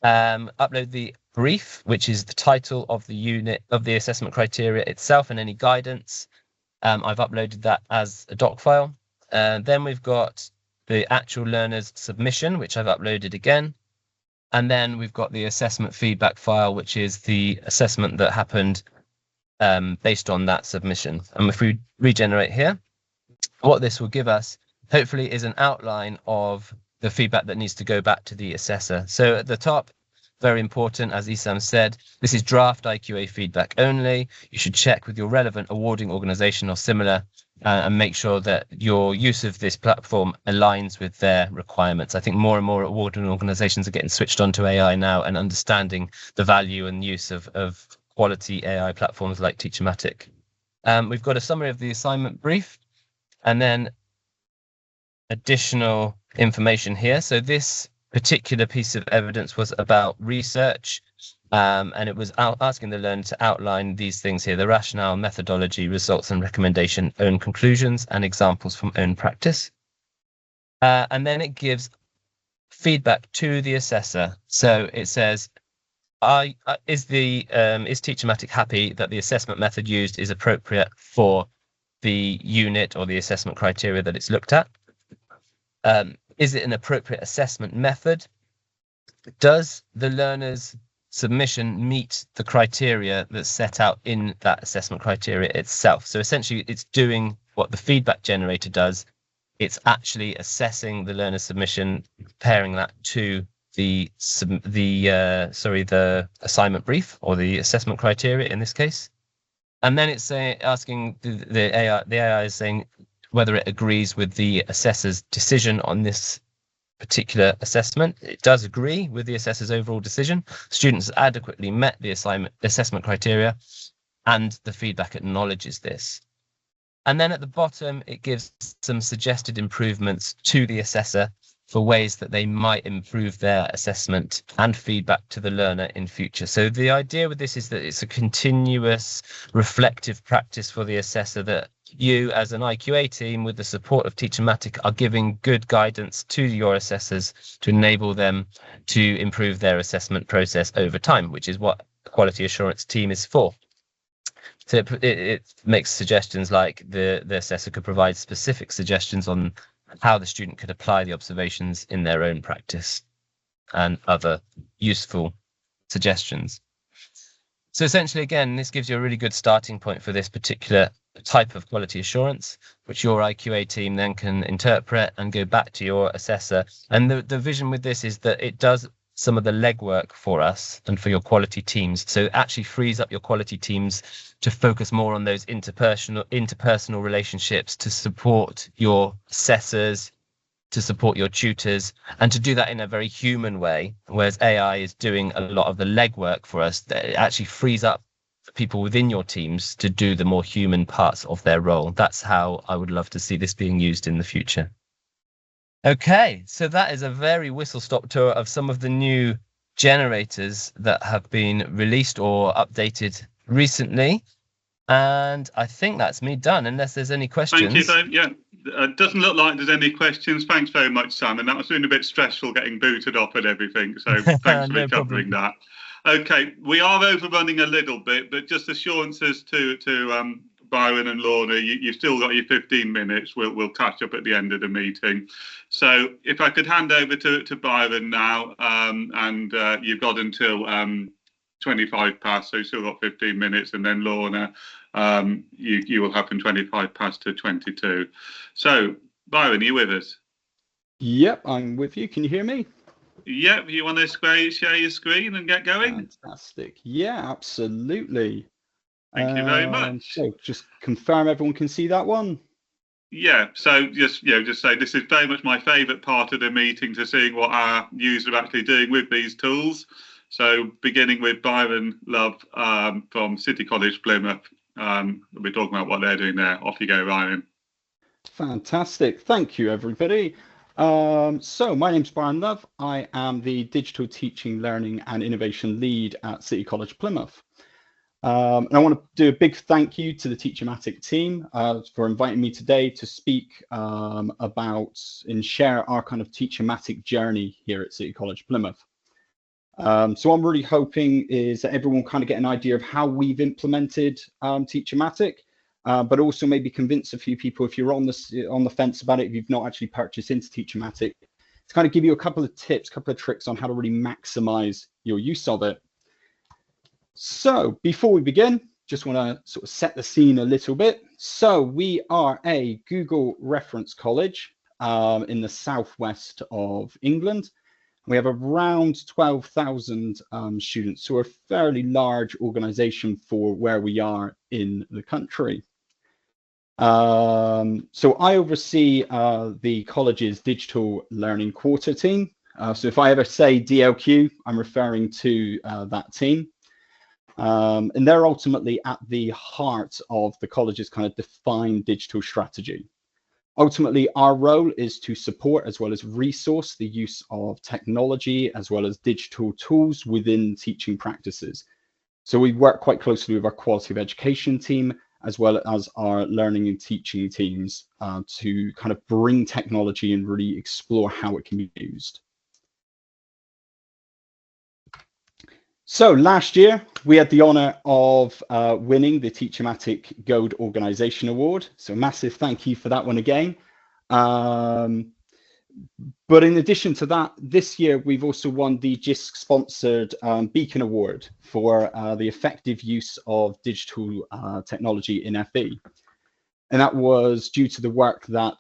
Speaker 5: Upload the brief, which is the title of the unit of the assessment criteria itself and any guidance. I've uploaded that as a doc file. Then we've got the actual learner's submission, which I've uploaded again. And then we've got the assessment feedback file, which is the assessment that happened based on that submission. And if we regenerate here, what this will give us, hopefully, is an outline of the feedback that needs to go back to the assessor. So at the top, very important, as Isam said, this is draft IQA feedback only. You should check with your relevant awarding organization or similar and make sure that your use of this platform aligns with their requirements. I think more and more awarding organizations are getting switched on to AI now and understanding the value and use of quality AI platforms like TeacherMatic. We've got a summary of the assignment brief and then additional information here. So this particular piece of evidence was about research, and it was asking the learner to outline these things here: the rationale, methodology, results and recommendation, own conclusions, and examples from own practice. And then it gives feedback to the assessor. So it says, is TeacherMatic happy that the assessment method used is appropriate for the unit or the assessment criteria that it's looked at? Is it an appropriate assessment method? Does the learner's submission meet the criteria that's set out in that assessment criteria itself? So essentially, it's doing what the feedback generator does. It's actually assessing the learner's submission, comparing that to the assignment brief or the assessment criteria in this case. And then it's asking the AI is saying whether it agrees with the assessor's decision on this particular assessment. It does agree with the assessor's overall decision. Students adequately met the assessment criteria, and the feedback acknowledges this. And then at the bottom, it gives some suggested improvements to the assessor for ways that they might improve their assessment and feedback to the learner in future. So the idea with this is that it's a continuous reflective practice for the assessor, that you as an IQA team with the support of TeacherMatic are giving good guidance to your assessors to enable them to improve their assessment process over time, which is what the quality assurance team is for. So it makes suggestions like the assessor could provide specific suggestions on how the student could apply the observations in their own practice and other useful suggestions. So essentially, again, this gives you a really good starting point for this particular type of quality assurance, which your IQA team then can interpret and go back to your assessor. And the vision with this is that it does some of the legwork for us and for your quality teams. So it actually frees up your quality teams to focus more on those interpersonal relationships, to support your assessors, to support your tutors, and to do that in a very human way, whereas AI is doing a lot of the legwork for us. That it actually frees up people within your teams to do the more human parts of their role. That's how I would love to see this being used in the future. Okay, so that is a very whistle-stop tour of some of the new generators that have been released or updated recently. And I think that's me done, unless there's any questions.
Speaker 1: Thank you. Yeah, it doesn't look like there's any questions. Thanks very much, Sam. And that was been a bit stressful getting booted off and everything. So thanks for covering that. Okay, we are overrunning a little bit, but just assurances to Byron and Lorna, you've still got your 15 minutes. We'll catch up at the end of the meeting. So if I could hand over to Byron now, and you've got until 25 past, so you've still got 15 minutes, and then Lorna, you will have from 25 past to 22. So Byron, are you with us?
Speaker 6: Yep, I'm with you. Can you hear me?
Speaker 1: Yep, you want to share your screen and get going?
Speaker 6: Fantastic. Yeah, absolutely.
Speaker 1: Thank you very much.
Speaker 6: So just confirm everyone can see that one.
Speaker 1: Yeah, so just say this is very much my favourite part of the meeting, to seeing what our users are actually doing with these tools. So beginning with Byron Love from City College Plymouth, we're talking about what they're doing there. Off you go, Ryan.
Speaker 6: Fantastic. Thank you, everybody. So my name's Byron Love. I am the Digital Teaching, Learning and Innovation Lead at City College Plymouth. And I want to do a big thank you to the TeacherMatic team for inviting me today to speak about and share our kind of TeacherMatic journey here at City College Plymouth. So I'm really hoping is that everyone kind of get an idea of how we've implemented TeacherMatic, but also maybe convince a few people, if you're on the fence about it, if you've not actually purchased into TeacherMatic, to kind of give you a couple of tips, couple of tricks on how to really maximize your use of it. So before we begin, just want to sort of set the scene a little bit. So we are a Google reference college in the southwest of England. We have around 12,000 students, so a fairly large organization for where we are in the country. So I oversee the college's digital learning quarter team. So if I ever say DLQ, I'm referring to that team. And they're ultimately at the heart of the college's kind of defined digital strategy. Ultimately, our role is to support as well as resource the use of technology as well as digital tools within teaching practices. So we work quite closely with our quality of education team as well as our learning and teaching teams to kind of bring technology and really explore how it can be used. So last year, we had the honor of winning the TeacherMatic Gold Organization Award. So massive thank you for that one again. But in addition to that, this year, we've also won the Jisc sponsored Beacon Award for the effective use of digital technology in FE. And that was due to the work that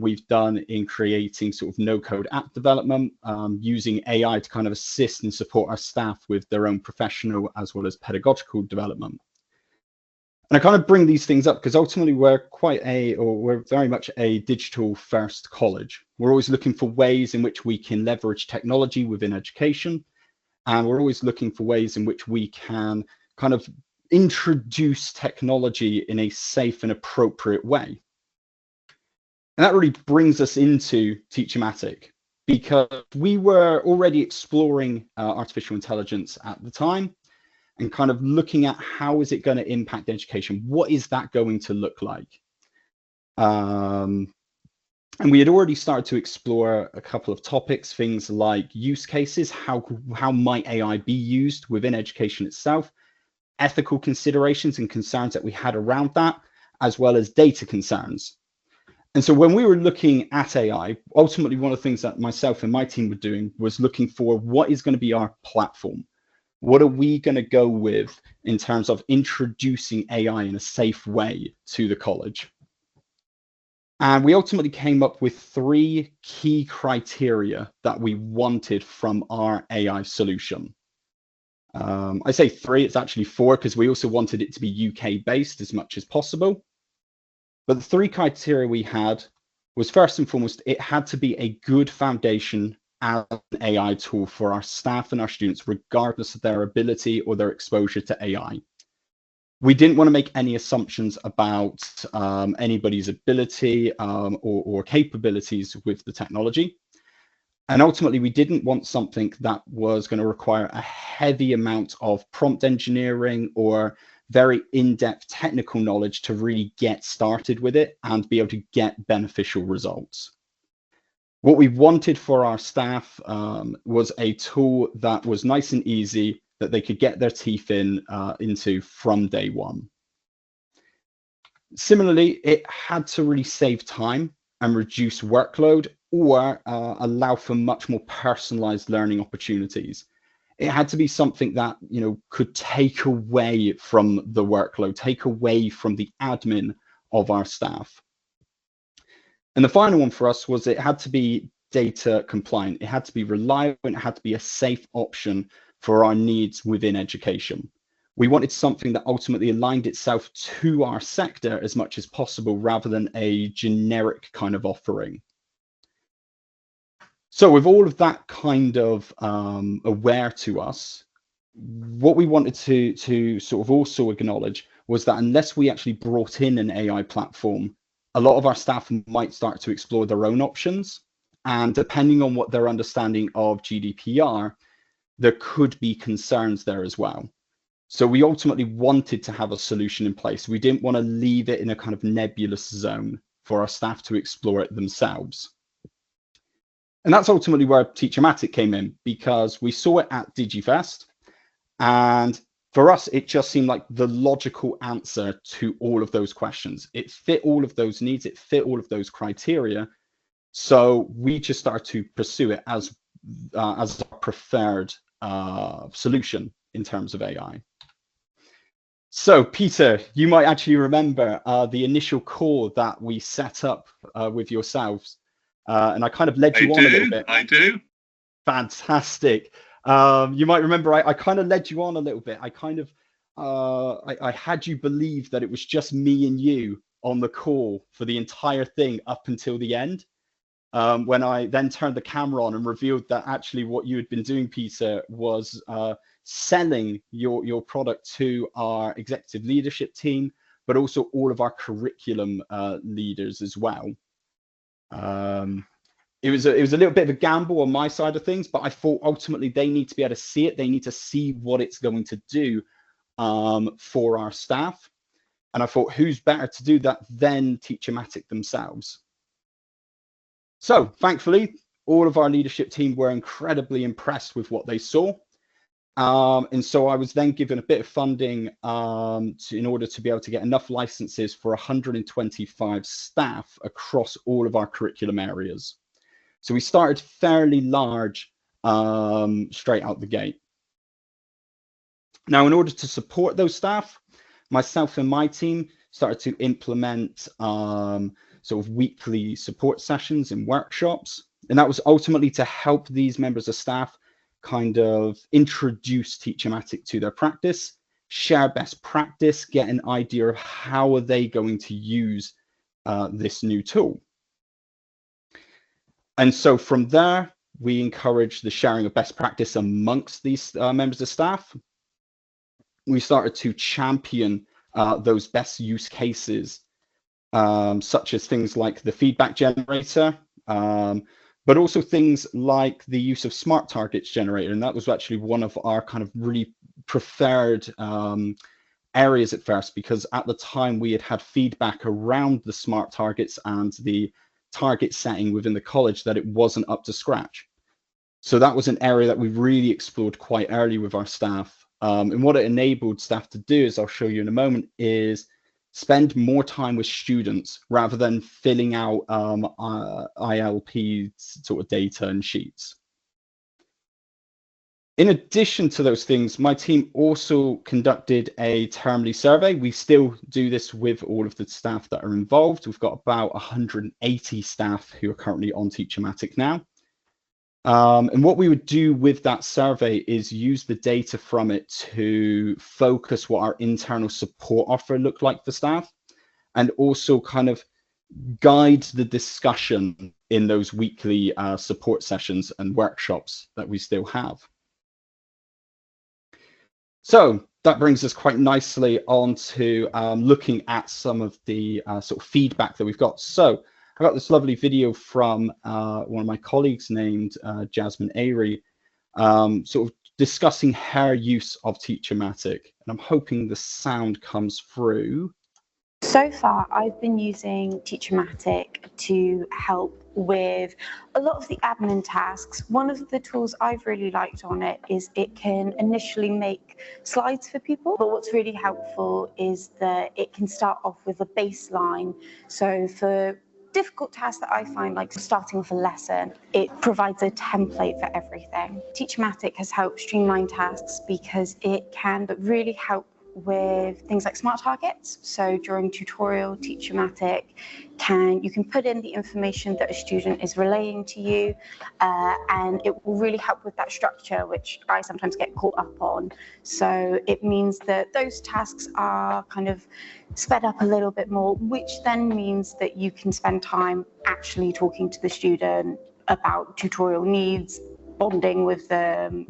Speaker 6: we've done in creating sort of no-code app development, using AI to kind of assist and support our staff with their own professional as well as pedagogical development. And I kind of bring these things up because ultimately we're very much a digital first college. We're always looking for ways in which we can leverage technology within education. And we're always looking for ways in which we can kind of introduce technology in a safe and appropriate way. And that really brings us into TeacherMatic, because we were already exploring artificial intelligence at the time and kind of looking at how is it going to impact education? What is that going to look like? And we had already started to explore a couple of topics, things like use cases, how might AI be used within education itself, ethical considerations and concerns that we had around that, as well as data concerns. And so when we were looking at AI, ultimately one of the things that myself and my team were doing was looking for what is going to be our platform. What are we going to go with in terms of introducing AI in a safe way to the college? And we ultimately came up with 3 key criteria that we wanted from our AI solution. I say 3, it's actually 4, because we also wanted it to be UK based as much as possible. But the 3 criteria we had was, first and foremost, it had to be a good foundation as an AI tool for our staff and our students, regardless of their ability or their exposure to AI. We didn't want to make any assumptions about anybody's ability or capabilities with the technology. And ultimately, we didn't want something that was going to require a heavy amount of prompt engineering or very in-depth technical knowledge to really get started with it and be able to get beneficial results. What we wanted for our staff was a tool that was nice and easy, that they could get their teeth into from day one. Similarly, it had to really save time and reduce workload, or allow for much more personalized learning opportunities. It had to be something that, you know, could take away from the workload, take away from the admin of our staff. And the final one for us was it had to be data compliant. It had to be reliable, and it had to be a safe option for our needs within education. We wanted something that ultimately aligned itself to our sector as much as possible, rather than a generic kind of offering. So with all of that kind of aware to us, what we wanted to sort of also acknowledge was that unless we actually brought in an AI platform, a lot of our staff might start to explore their own options. And depending on what their understanding of GDPR, there could be concerns there as well. So we ultimately wanted to have a solution in place. We didn't want to leave it in a kind of nebulous zone for our staff to explore it themselves. And that's ultimately where TeacherMatic came in, because we saw it at DigiFest. And for us, it just seemed like the logical answer to all of those questions. It fit all of those needs. It fit all of those criteria. So we just started to pursue it as our preferred solution in terms of AI. So Peter, you might actually remember the initial call that we set up with yourselves. And I kind of led you on a little bit.
Speaker 1: I do.
Speaker 6: Fantastic. You might remember I kind of led you on a little bit. I kind of I had you believe that it was just me and you on the call for the entire thing up until the end. When I then turned the camera on and revealed that actually what you had been doing, Peter, was selling your product to our executive leadership team, but also all of our curriculum leaders as well. It was a little bit of a gamble on my side of things, but I thought ultimately they need to be able to see it. They need to see what it's going to do for our staff. And I thought, who's better to do that than TeacherMatic themselves? So thankfully, all of our leadership team were incredibly impressed with what they saw. And so I was then given a bit of funding in order to be able to get enough licenses for 125 staff across all of our curriculum areas. So we started fairly large straight out the gate. Now, in order to support those staff, myself and my team started to implement sort of weekly support sessions and workshops. And that was ultimately to help these members of staff kind of introduce TeacherMatic to their practice, share best practice, get an idea of how are they going to use this new tool. And so from there, we encourage the sharing of best practice amongst these members of staff. We started to champion those best use cases, such as things like the feedback generator, but also things like the use of smart targets generator. And that was actually one of our kind of really preferred areas at first, because at the time we had feedback around the smart targets and the target setting within the college that it wasn't up to scratch. So that was an area that we really explored quite early with our staff. And what it enabled staff to do, as I'll show you in a moment, is spend more time with students rather than filling out ILP sort of data and sheets. In addition to those things, my team also conducted a termly survey. We still do this with all of the staff that are involved. We've got about 180 staff who are currently on TeacherMatic now. And what we would do with that survey is use the data from it to focus what our internal support offer looked like for staff, and also kind of guide the discussion in those weekly support sessions and workshops that we still have. So that brings us quite nicely on to looking at some of the sort of feedback that we've got. So I got this lovely video from one of my colleagues named Jasmine Airy, sort of discussing her use of TeacherMatic, and I'm hoping the sound comes through.
Speaker 7: So far, I've been using TeacherMatic to help with a lot of the admin tasks. One of the tools I've really liked on it is it can initially make slides for people, but what's really helpful is that it can start off with a baseline. So for difficult tasks that I find, like starting with a lesson, it provides a template for everything. TeacherMatic has helped streamline tasks because it can really help with things like smart targets. So during tutorial, TeacherMatic you can put in the information that a student is relaying to you, and it will really help with that structure, which I sometimes get caught up on. So it means that those tasks are kind of sped up a little bit more, which then means that you can spend time actually talking to the student about tutorial needs, bonding with them,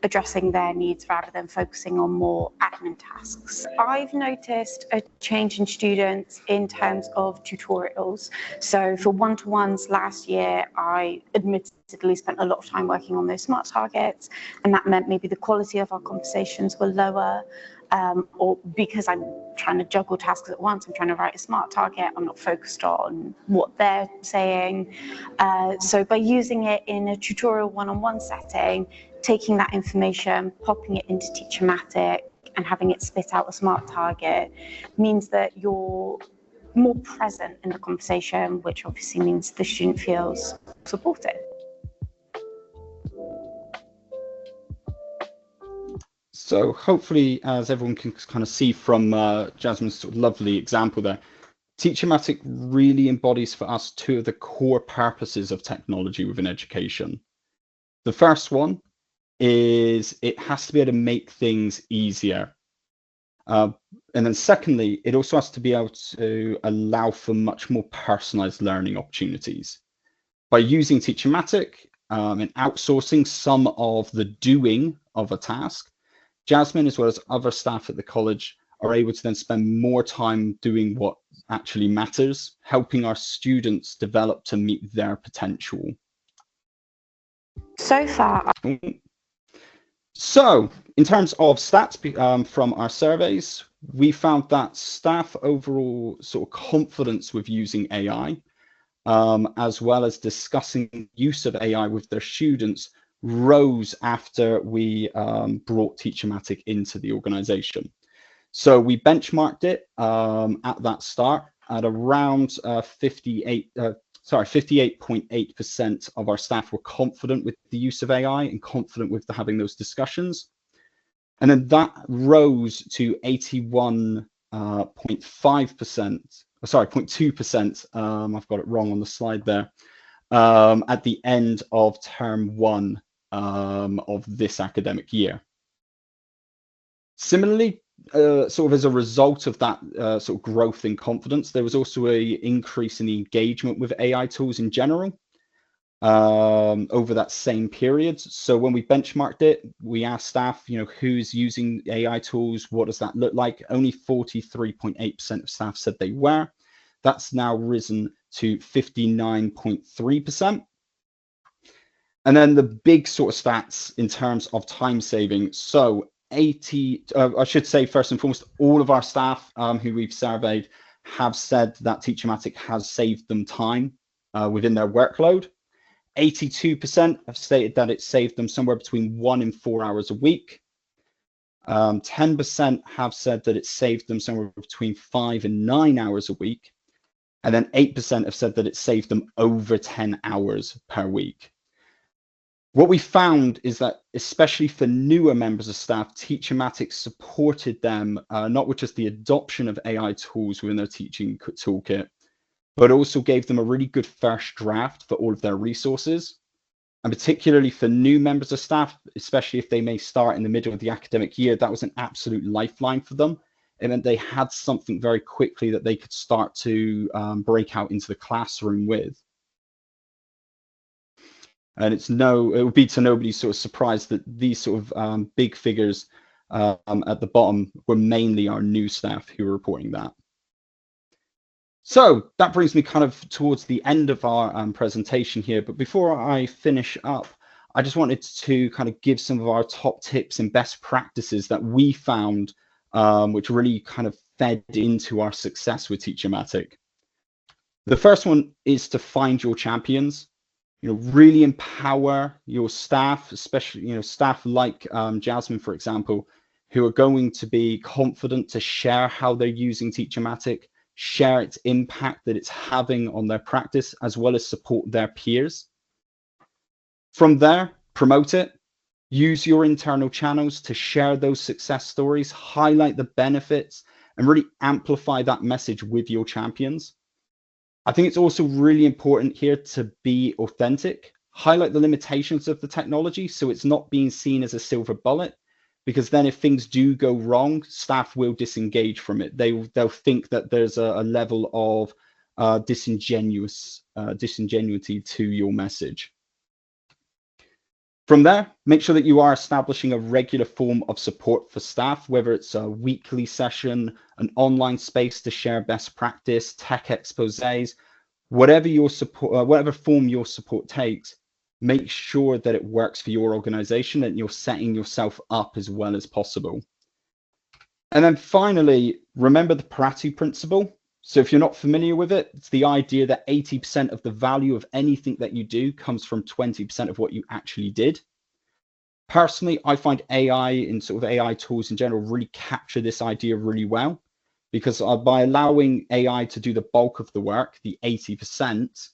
Speaker 7: addressing their needs rather than focusing on more admin tasks. I've noticed a change in students in terms of tutorials. So for one-to-ones last year, I admittedly spent a lot of time working on those smart targets, and that meant maybe the quality of our conversations were lower. Or because I'm trying to juggle tasks at once, I'm trying to write a smart target, I'm not focused on what they're saying. So by using it in a tutorial one-on-one setting, taking that information, popping it into TeacherMatic and having it spit out a smart target means that you're more present in the conversation, which obviously means the student feels supported.
Speaker 6: So hopefully, as everyone can kind of see from Jasmine's sort of lovely example there, TeacherMatic really embodies for us two of the core purposes of technology within education. The first one is it has to be able to make things easier. And then secondly, it also has to be able to allow for much more personalized learning opportunities. By using TeacherMatic and outsourcing some of the doing of a task, Jasmine, as well as other staff at the college, are able to then spend more time doing what actually matters, helping our students develop to meet their potential.
Speaker 7: So far.
Speaker 6: So, in terms of stats from our surveys, we found that staff overall sort of confidence with using AI, as well as discussing use of AI with their students, rose after we brought TeacherMatic into the organization. So we benchmarked it at that start at around 58.8% of our staff were confident with the use of AI and confident with having those discussions. And then that rose to 0.2%. I've got it wrong on the slide there. At the end of term 1 of this academic year. Similarly, sort of as a result of that sort of growth in confidence, there was also an increase in the engagement with AI tools in general over that same period. So when we benchmarked it, we asked staff, who's using AI tools? What does that look like? Only 43.8% of staff said they were. That's now risen to 59.3%. And then the big sort of stats in terms of time saving. So I should say, first and foremost, all of our staff who we've surveyed have said that TeacherMatic has saved them time within their workload. 82% have stated that it saved them somewhere between 1 and 4 hours a week. 10% have said that it saved them somewhere between 5 and 9 hours a week. And then 8% have said that it saved them over 10 hours per week. What we found is that, especially for newer members of staff, TeacherMatic supported them not with just the adoption of AI tools within their teaching toolkit, but also gave them a really good first draft for all of their resources. And particularly for new members of staff, especially if they may start in the middle of the academic year, that was an absolute lifeline for them. It meant they had something very quickly that they could start to break out into the classroom with. And it would be to nobody's sort of surprise that these sort of big figures at the bottom were mainly our new staff who were reporting that. So that brings me kind of towards the end of our presentation here. But before I finish up, I just wanted to kind of give some of our top tips and best practices that we found, which really kind of fed into our success with TeacherMatic. The first one is to find your champions. Really empower your staff, especially staff like Jasmine, for example, who are going to be confident to share how they're using TeacherMatic, share its impact that it's having on their practice, as well as support their peers. From there, promote it. Use your internal channels to share those success stories, highlight the benefits, and really amplify that message with your champions. I think it's also really important here to be authentic, highlight the limitations of the technology so it's not being seen as a silver bullet, because then if things do go wrong, staff will disengage from it. They'll think that there's a level of disingenuity to your message. From there, make sure that you are establishing a regular form of support for staff, whether it's a weekly session, an online space to share best practice, tech exposés, whatever your support, whatever form your support takes. Make sure that it works for your organization and you're setting yourself up as well as possible. And then finally, remember the Pareto principle. So if you're not familiar with it, it's the idea that 80% of the value of anything that you do comes from 20% of what you actually did. Personally, I find AI and sort of AI tools in general really capture this idea really well, because by allowing AI to do the bulk of the work, the 80%,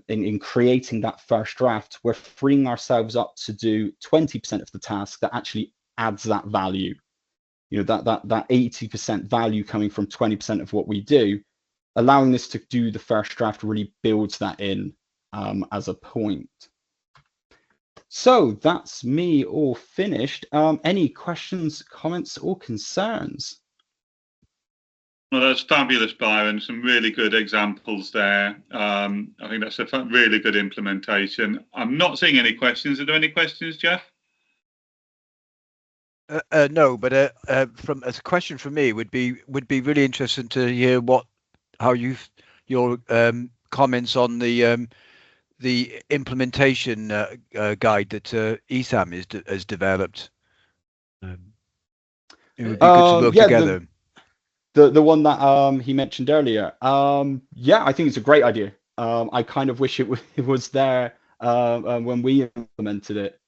Speaker 6: in creating that first draft, we're freeing ourselves up to do 20% of the task that actually adds that value. That 80% value coming from 20% of what we do, allowing this to do the first draft really builds that in as a point. So that's me all finished. Any questions, comments, or concerns?
Speaker 1: Well, that's fabulous, Byron. Some really good examples there. I think that's a really good implementation. I'm not seeing any questions. Are there any questions, Jeff?
Speaker 3: No, but from as a question from me would be really interesting to hear your comments on the implementation guide that ESAM has developed. It would be good to work together.
Speaker 6: The one that he mentioned earlier. Yeah, I think it's a great idea. I kind of wish it was there when we implemented it.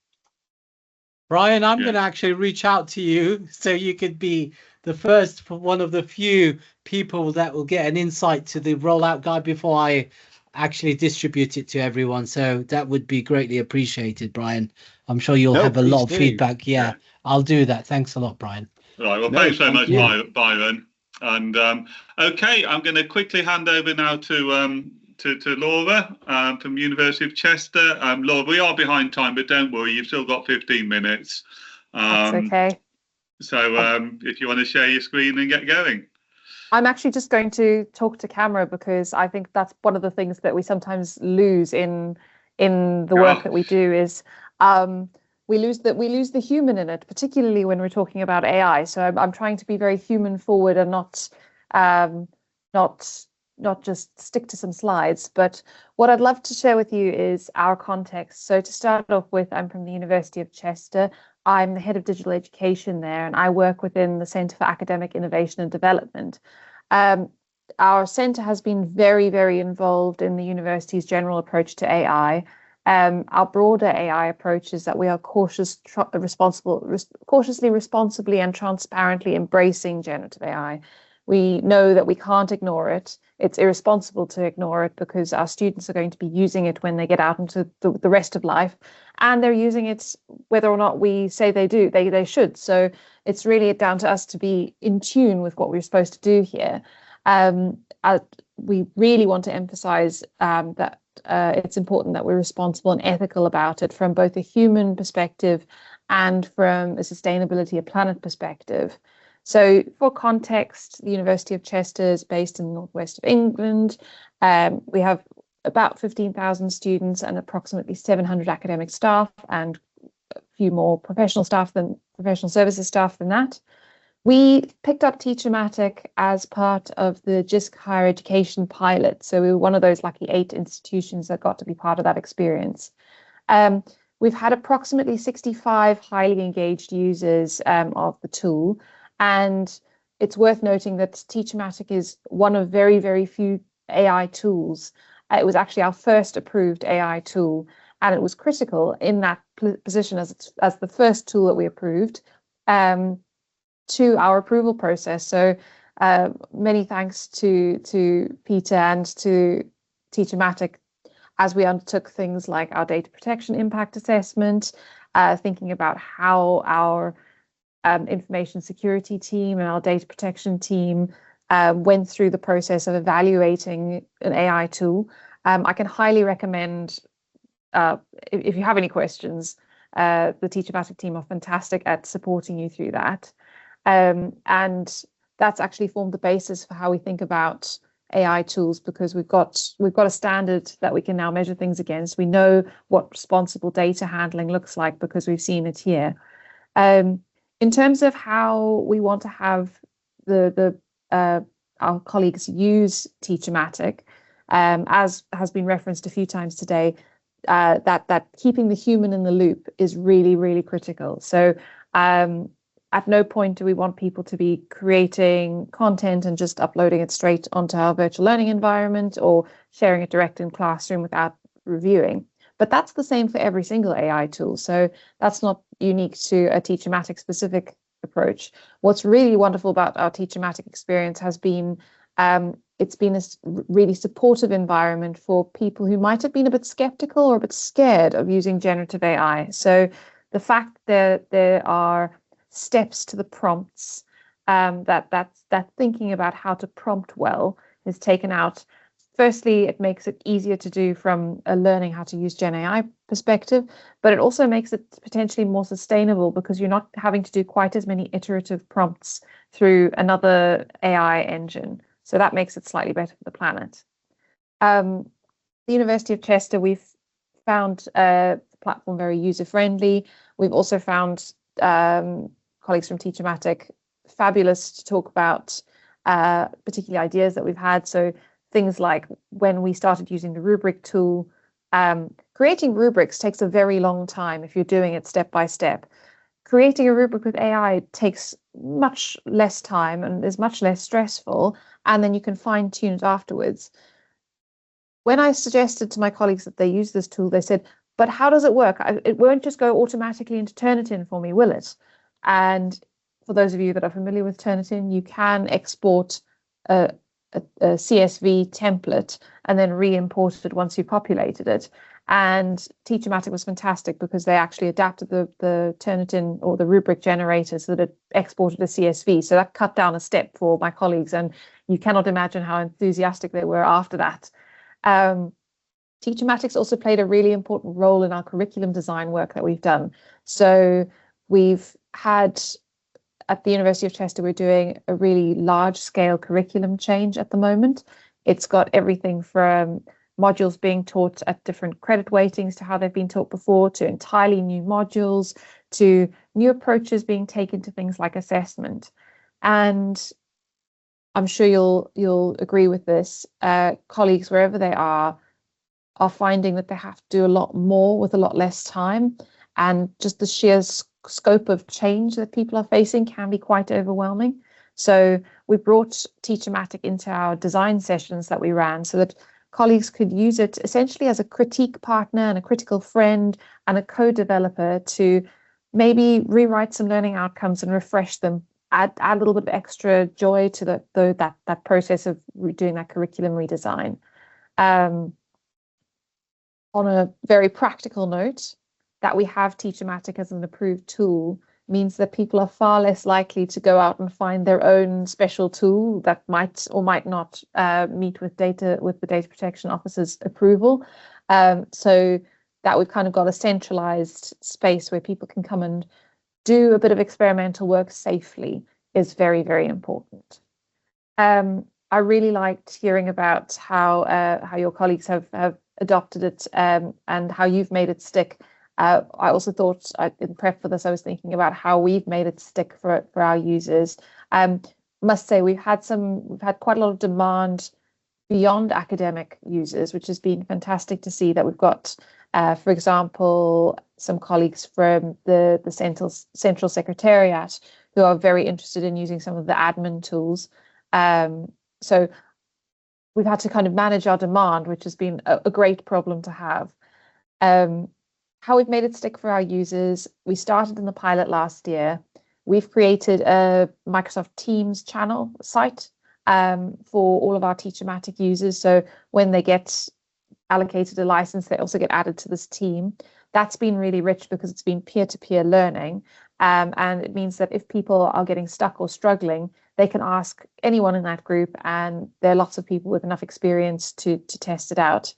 Speaker 4: Brian, I'm going to actually reach out to you so you could be the first, one of the few people that will get an insight to the rollout guide before I actually distribute it to everyone. So that would be greatly appreciated, Brian. I'm sure you'll have a lot of feedback. Yeah, I'll do that. Thanks a lot, Brian.
Speaker 1: Right. Well, thanks so much, Byron. And okay, I'm going to quickly hand over now to Laura from University of Chester. Laura, we are behind time, but don't worry, you've still got 15 minutes.
Speaker 8: That's okay.
Speaker 1: So if you want to share your screen and get going.
Speaker 8: I'm actually just going to talk to camera because I think that's one of the things that we sometimes lose in the work that we do is we lose the human in it, particularly when we're talking about AI. So I'm trying to be very human forward and not just stick to some slides. But what I'd love to share with you is our context. So to start off with, I'm from the University of Chester. I'm the head of digital education there, and I work within the Centre for Academic Innovation and Development. Our centre has been very, very involved in the university's general approach to AI. Our broader AI approach is that we are cautiously, responsibly, and transparently embracing generative AI. We know that we can't ignore it. It's irresponsible to ignore it because our students are going to be using it when they get out into the rest of life, and they're using it whether or not we say they do. They should. So it's really down to us to be in tune with what we're supposed to do here. We really want to emphasize that it's important that we're responsible and ethical about it from both a human perspective and from a sustainability of planet perspective. So for context, the University of Chester is based in the northwest of England. We have about 15,000 students and approximately 700 academic staff and a few more professional services staff than that. We picked up TeacherMatic as part of the Jisc higher education pilot. So we were one of those lucky 8 institutions that got to be part of that experience. We've had approximately 65 highly engaged users of the tool. And it's worth noting that TeacherMatic is one of very, very few AI tools. It was actually our first approved AI tool, and it was critical in that position as the first tool that we approved to our approval process. So many thanks to Peter and to TeacherMatic as we undertook things like our data protection impact assessment, thinking about how our information security team and our data protection team went through the process of evaluating an AI tool. I can highly recommend, if you have any questions, the TeacherMatic team are fantastic at supporting you through that. And that's actually formed the basis for how we think about AI tools, because we've got a standard that we can now measure things against. We know what responsible data handling looks like because we've seen it here. In terms of how we want to have our colleagues use TeacherMatic, as has been referenced a few times today, that keeping the human in the loop is really, really critical. So at no point do we want people to be creating content and just uploading it straight onto our virtual learning environment or sharing it direct in classroom without reviewing. But that's the same for every single AI tool. So that's not unique to a TeacherMatic specific approach. What's really wonderful about our TeacherMatic experience has been it's been a really supportive environment for people who might have been a bit skeptical or a bit scared of using generative AI. So the fact that there are steps to the prompts, that thinking about how to prompt well is taken out. Firstly, it makes it easier to do from a learning how to use Gen AI perspective, but it also makes it potentially more sustainable because you're not having to do quite as many iterative prompts through another AI engine. So that makes it slightly better for the planet. The University of Chester, we've found the platform very user-friendly. We've also found colleagues from TeacherMatic fabulous to talk about particular ideas that we've had. So things like when we started using the rubric tool, creating rubrics takes a very long time if you're doing it step by step. Creating a rubric with AI takes much less time and is much less stressful, and then you can fine tune it afterwards. When I suggested to my colleagues that they use this tool, they said, but how does it work? It won't just go automatically into Turnitin for me, will it? And for those of you that are familiar with Turnitin, you can export a CSV template and then re-import it once you've populated it. And TeacherMatic was fantastic because they actually adapted the Turnitin or the rubric generator so that it exported a CSV. So that cut down a step for my colleagues, and you cannot imagine how enthusiastic they were after that. TeacherMatic's also played a really important role in our curriculum design work that we've done. So we've had, at the University of Chester, we're doing a really large-scale curriculum change at the moment. It's got everything from modules being taught at different credit weightings to how they've been taught before, to entirely new modules, to new approaches being taken to things like assessment. And I'm sure you'll agree with this. Colleagues, wherever they are finding that they have to do a lot more with a lot less time, and just the sheer scope of change that people are facing can be quite overwhelming. So we brought TeacherMatic into our design sessions that we ran so that colleagues could use it essentially as a critique partner and a critical friend and a co-developer to maybe rewrite some learning outcomes and refresh them, add a little bit of extra joy to that process of doing that curriculum redesign. On a very practical note, that we have TeacherMatic as an approved tool means that people are far less likely to go out and find their own special tool that might or might not meet with the data protection officer's approval. So that we've kind of got a centralized space where people can come and do a bit of experimental work safely is very, very important. I really liked hearing about how your colleagues have adopted it and how you've made it stick. I also thought, in prep for this, I was thinking about how we've made it stick for our users. Must say we've had quite a lot of demand beyond academic users, which has been fantastic to see. That we've got, for example, some colleagues from the central secretariat who are very interested in using some of the admin tools. So we've had to kind of manage our demand, which has been a great problem to have. How we've made it stick for our users, we started in the pilot last year. We've created a Microsoft Teams channel site for all of our TeacherMatic users. So when they get allocated a license, they also get added to this team. That's been really rich because it's been peer-to-peer learning. And it means that if people are getting stuck or struggling, they can ask anyone in that group, and there are lots of people with enough experience to test it out.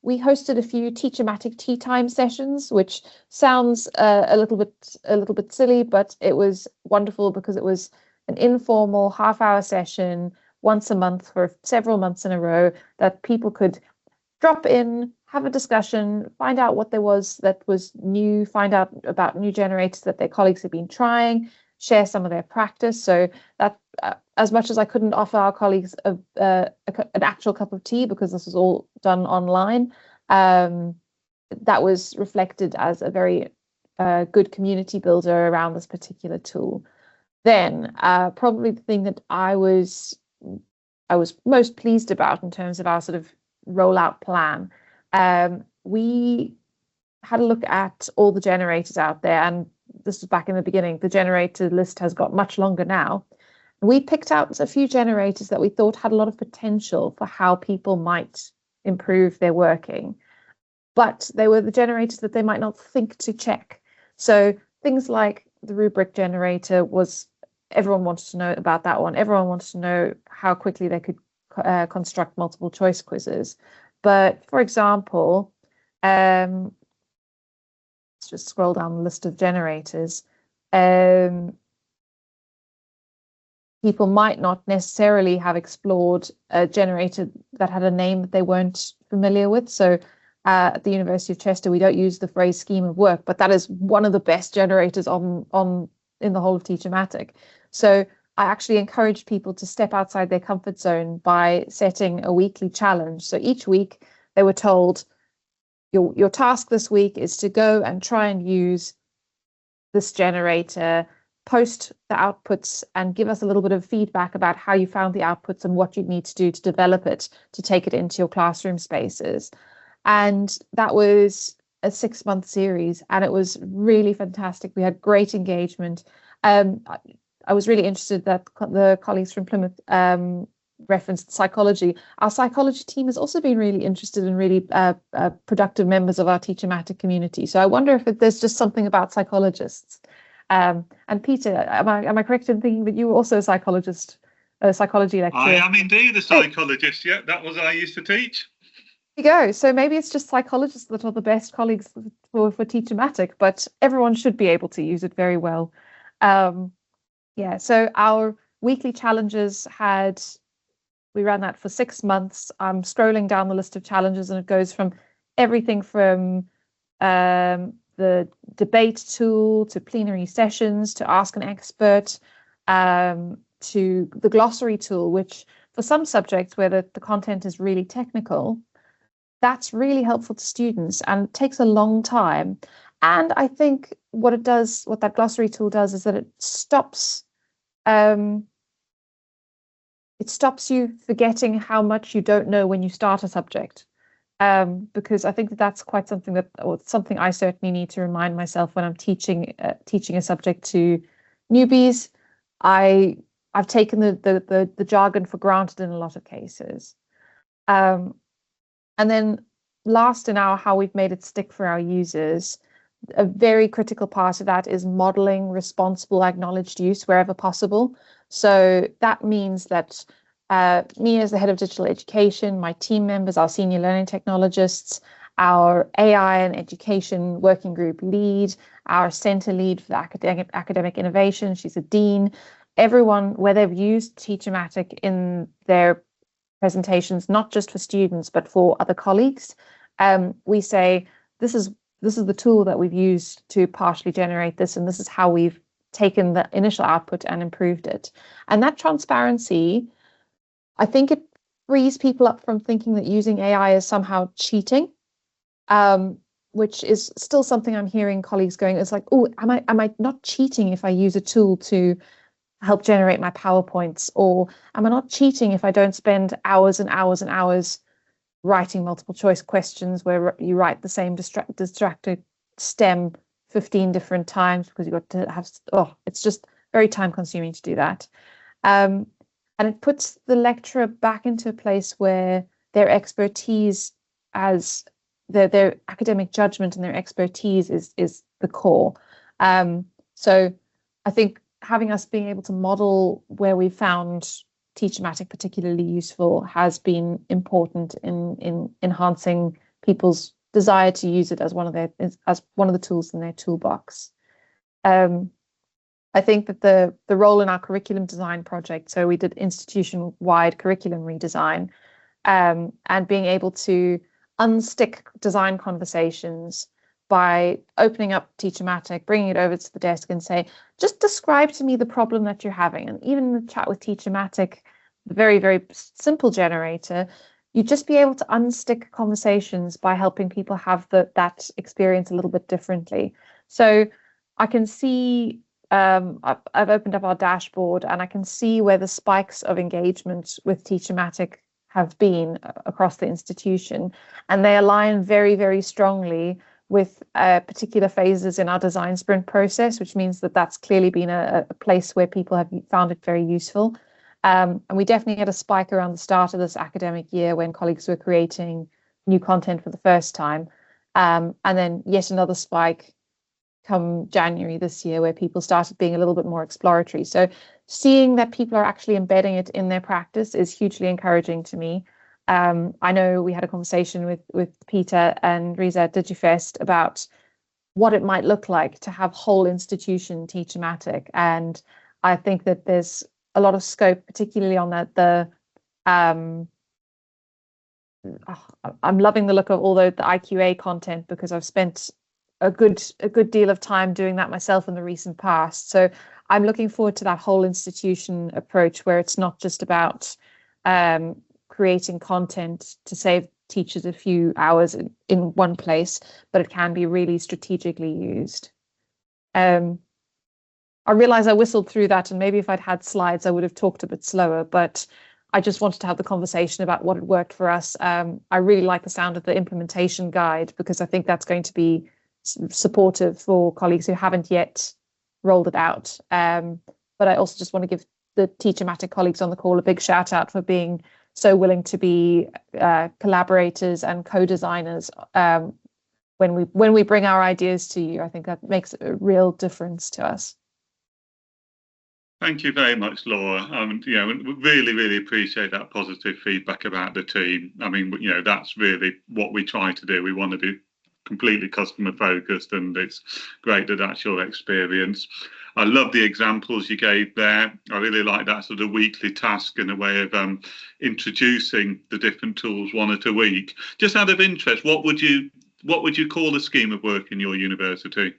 Speaker 8: We hosted a few TeacherMatic tea time sessions, which sounds a little bit silly, but it was wonderful because it was an informal half-hour session once a month for several months in a row that people could drop in, have a discussion, find out what there was that was new, find out about new generators that their colleagues have been trying, share some of their practice. So that, as much as I couldn't offer our colleagues an actual cup of tea because this was all done online, that was reflected as a very good community builder around this particular tool. Then probably the thing that I was most pleased about in terms of our sort of rollout plan, we had a look at all the generators out there, and this was back in the beginning. The generator list has got much longer now. We picked out a few generators that we thought had a lot of potential for how people might improve their working, but they were the generators that they might not think to check. So things like the rubric generator was, everyone wanted to know about that one. Everyone wanted to know how quickly they could construct multiple choice quizzes. But for example, let's just scroll down the list of generators. People might not necessarily have explored a generator that had a name that they weren't familiar with. So at the University of Chester, we don't use the phrase scheme of work, but that is one of the best generators in the whole of TeacherMatic. So I actually encourage people to step outside their comfort zone by setting a weekly challenge. So each week they were told, your task this week is to go and try and use this generator, post the outputs and give us a little bit of feedback about how you found the outputs and what you need to do to develop it, to take it into your classroom spaces. And that was a 6-month series, and it was really fantastic. We had great engagement. I was really interested that the colleagues from Plymouth referenced psychology. Our psychology team has also been really interested and really productive members of our TeacherMatic community. So I wonder if there's just something about psychologists. And Peter, am I correct in thinking that you were also a psychologist, a psychology lecturer?
Speaker 1: I am indeed a psychologist. Yeah, that was I used to teach.
Speaker 8: There you go. So maybe it's just psychologists that are the best colleagues for TeacherMatic, but everyone should be able to use it very well. Yeah, so our weekly challenges we ran that for 6 months. I'm scrolling down the list of challenges, and it goes from everything from the debate tool to plenary sessions to ask an expert, to the glossary tool, which for some subjects where the content is really technical, that's really helpful to students and takes a long time. And I think what that glossary tool does is that it stops you forgetting how much you don't know when you start a subject. Because I think that's quite something something I certainly need to remind myself when I'm teaching a subject to newbies. I've taken the jargon for granted in a lot of cases. And then last in how we've made it stick for our users, a very critical part of that is modeling responsible acknowledged use wherever possible. So that means that me as the head of digital education, my team members, our senior learning technologists, our AI and education working group lead, our center lead for the academic innovation, she's a dean, everyone, where they've used TeacherMatic in their presentations, not just for students, but for other colleagues, we say, this this is the tool that we've used to partially generate this, and this is how we've taken the initial output and improved it. And that transparency, I think it frees people up from thinking that using AI is somehow cheating, which is still something I'm hearing colleagues going, it's like, oh, am I not cheating if I use a tool to help generate my PowerPoints? Or am I not cheating if I don't spend hours and hours and hours writing multiple choice questions where you write the same distracted STEM 15 different times because you've got to have, it's just very time consuming to do that. And it puts the lecturer back into a place where their expertise as their academic judgment and their expertise is the core. So I think having us being able to model where we found TeacherMatic particularly useful has been important in enhancing people's desire to use it as one of the tools in their toolbox. I think that the role in our curriculum design project, so we did institution-wide curriculum redesign, and being able to unstick design conversations by opening up TeacherMatic, bringing it over to the desk and say, just describe to me the problem that you're having. And even in the chat with TeacherMatic, the very, very simple generator, you'd just be able to unstick conversations by helping people have that experience a little bit differently. So I can see, I've opened up our dashboard and I can see where the spikes of engagement with TeacherMatic have been across the institution. And they align very, very strongly with particular phases in our design sprint process, which means that that's clearly been a place where people have found it very useful. And we definitely had a spike around the start of this academic year when colleagues were creating new content for the first time. And then yet another spike come January this year where people started being a little bit more exploratory. So seeing that people are actually embedding it in their practice is hugely encouraging to me. I know we had a conversation with Peter and Riza at DigiFest about what it might look like to have whole institution TeacherMatic. And I think that there's a lot of scope, particularly on I'm loving the look of all the IQA content because I've spent a good deal of time doing that myself in the recent past. So I'm looking forward to that whole institution approach where it's not just about creating content to save teachers a few hours in one place, but it can be really strategically used. I realize I whistled through that, and maybe if I'd had slides, I would have talked a bit slower, but I just wanted to have the conversation about what had worked for us. I really like the sound of the implementation guide because I think that's going to be supportive for colleagues who haven't yet rolled it out. But I also just want to give the TeacherMatic colleagues on the call a big shout out for being so willing to be collaborators and co-designers when we bring our ideas to you. I think that makes a real difference to us.
Speaker 1: Thank you very much, Laura. Really, really appreciate that positive feedback about the team. I mean, that's really what we try to do. We want to be completely customer focused, and it's great that that's your experience. I love the examples you gave there. I really like that sort of weekly task and a way of introducing the different tools one at a week. Just out of interest, what would you call the scheme of work in your university?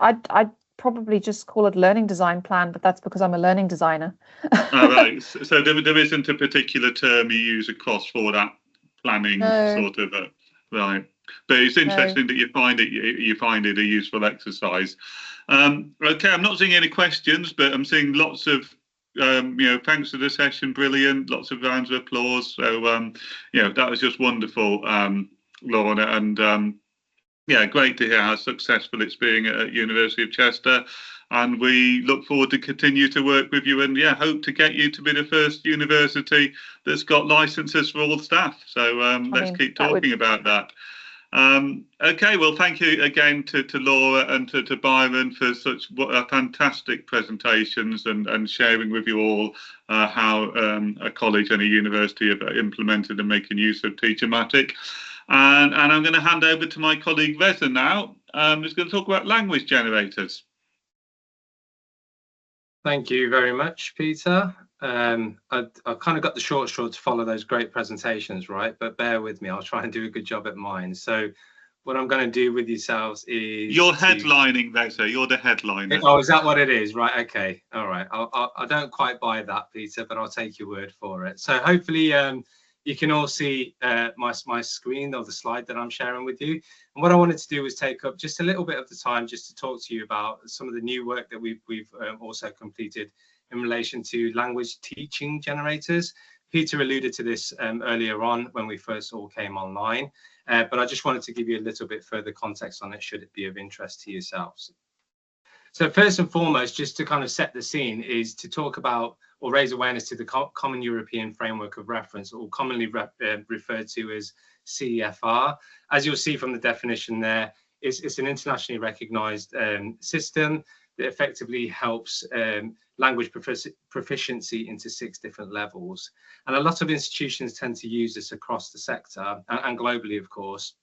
Speaker 8: I'd probably just call it learning design plan, but that's because I'm a learning designer.
Speaker 1: All right. So there isn't a particular term you use across for that planning sort of right. But it's interesting that you find it a useful exercise. Okay, I'm not seeing any questions, but I'm seeing lots of thanks for the session, brilliant, lots of rounds of applause. So that was just wonderful, Lorna, and great to hear how successful it's being at University of Chester. And we look forward to continue to work with you, and hope to get you to be the first university that's got licenses for all staff. So let's keep talking about that. Okay, well, thank you again to Laura and to Byron for such fantastic presentations and sharing with you all how a college and a university have implemented and making use of TeacherMatic. And I'm going to hand over to my colleague Reza now, who's going to talk about language generators.
Speaker 9: Thank you very much, Peter. I kind of got the short straw to follow those great presentations, right? But bear with me, I'll try and do a good job at mine. So what I'm going to do with yourselves is...
Speaker 1: You're headlining, Vector. You're the headliner.
Speaker 9: Oh, is that what it is? Right, okay. All right. I don't quite buy that, Peter, but I'll take your word for it. So hopefully you can all see my screen or the slide that I'm sharing with you. And what I wanted to do was take up just a little bit of the time just to talk to you about some of the new work that we've also completed in relation to language teaching generators. Peter alluded to this earlier on when we first all came online, but I just wanted to give you a little bit further context on it, should it be of interest to yourselves. So first and foremost, just to kind of set the scene, is to talk about or raise awareness to the Common European Framework of Reference, or commonly referred to as CEFR. As you'll see from the definition there, it's an internationally recognized system that effectively helps language proficiency into 6 different levels. And a lot of institutions tend to use this across the sector and globally, of course,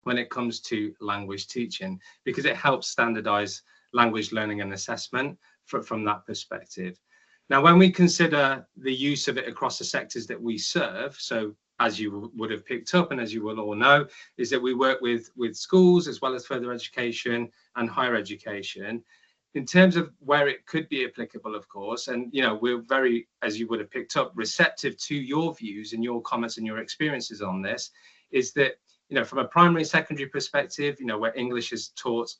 Speaker 9: when it comes to language teaching, because it helps standardize language learning and assessment from that perspective. Now, when we consider the use of it across the sectors that we serve, so as you would have picked up and as you will all know, is that we work with schools as well as further education and higher education. In terms of where it could be applicable, of course, and we're very, as you would have picked up, receptive to your views and your comments and your experiences on this, is that from a primary secondary perspective, where English is taught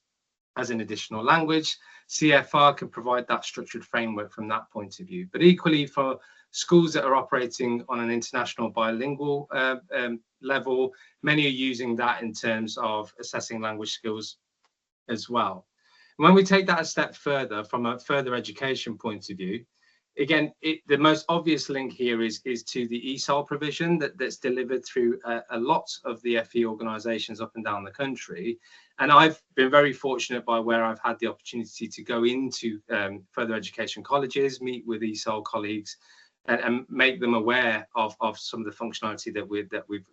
Speaker 9: as an additional language, CFR can provide that structured framework from that point of view. But equally, for schools that are operating on an international bilingual level, many are using that in terms of assessing language skills as well. When we take that a step further, from a further education point of view, again, the most obvious link here is to the ESOL provision that's delivered through a lot of the FE organisations up and down the country. And I've been very fortunate by where I've had the opportunity to go into further education colleges, meet with ESOL colleagues, and make them aware of some of the functionality that we've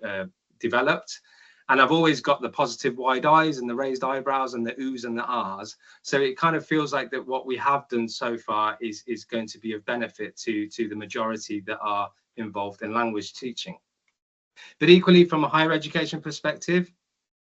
Speaker 9: developed. And I've always got the positive wide eyes and the raised eyebrows and the oohs and the ahs. So it kind of feels like that what we have done so far is going to be of benefit to the majority that are involved in language teaching. But equally, from a higher education perspective,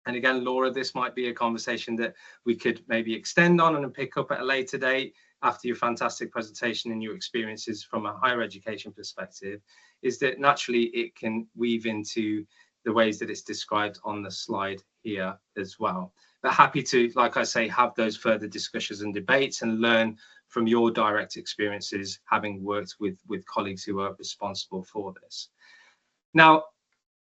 Speaker 9: and again, Laura, this might be a conversation that we could maybe extend on and pick up at a later date after your fantastic presentation and your experiences from a higher education perspective, is that naturally it can weave into the ways that it's described on the slide here as well. But happy to, like I say, have those further discussions and debates and learn from your direct experiences, having worked with colleagues who are responsible for this. Now,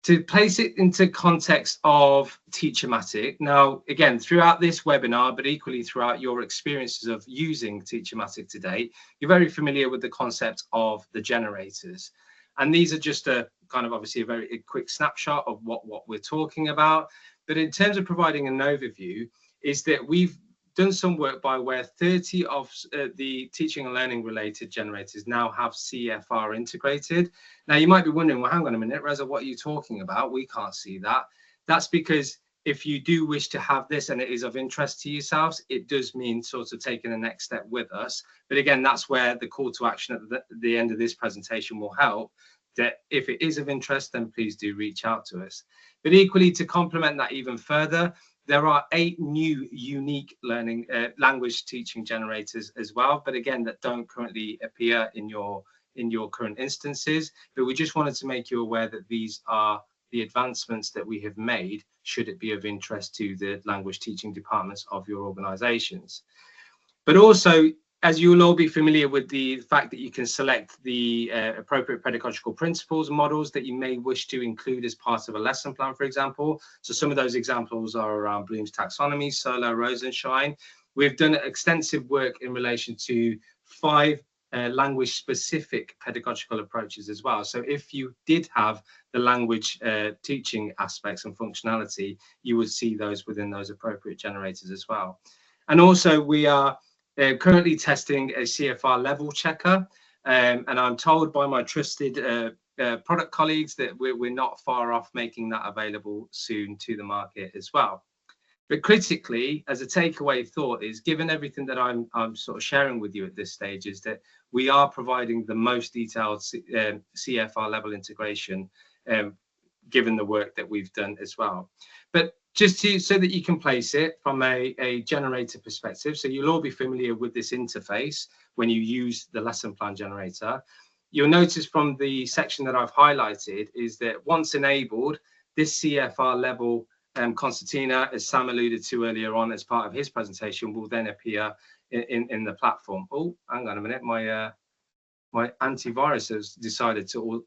Speaker 9: to place it into context of TeacherMatic, now, again, throughout this webinar, but equally throughout your experiences of using TeacherMatic today, you're very familiar with the concept of the generators. And these are just a kind of obviously a very quick snapshot of what we're talking about. But in terms of providing an overview, is that we've done some work by where 30 of the teaching and learning related generators now have CFR integrated. Now, you might be wondering, well, hang on a minute, Reza, what are you talking about? We can't see that. That's because if you do wish to have this and it is of interest to yourselves, it does mean sort of taking the next step with us. But again, that's where the call to action at the end of this presentation will help, that if it is of interest, then please do reach out to us. But equally, to complement that even further, there are 8 new unique learning language teaching generators as well, but again, that don't currently appear in your current instances. But we just wanted to make you aware that these are the advancements that we have made, should it be of interest to the language teaching departments of your organizations. But also, as you will all be familiar with the fact that you can select the appropriate pedagogical principles and models that you may wish to include as part of a lesson plan, for example. So some of those examples are around Bloom's taxonomy, Solo, Rosenshine. We've done extensive work in relation to 5 language-specific pedagogical approaches as well. So if you did have the language teaching aspects and functionality, you would see those within those appropriate generators as well. And also, we are currently testing a CFR level checker, and I'm told by my trusted product colleagues that we're not far off making that available soon to the market as well. But critically, as a takeaway thought, is given everything that I'm sort of sharing with you at this stage, is that we are providing the most detailed CFR level integration, given the work that we've done as well. But just so that you can place it from a generator perspective, so you'll all be familiar with this interface when you use the lesson plan generator. You'll notice from the section that I've highlighted is that once enabled, this CFR level concertina, as Sam alluded to earlier on as part of his presentation, will then appear in the platform. Oh, hang on a minute, my antivirus has decided to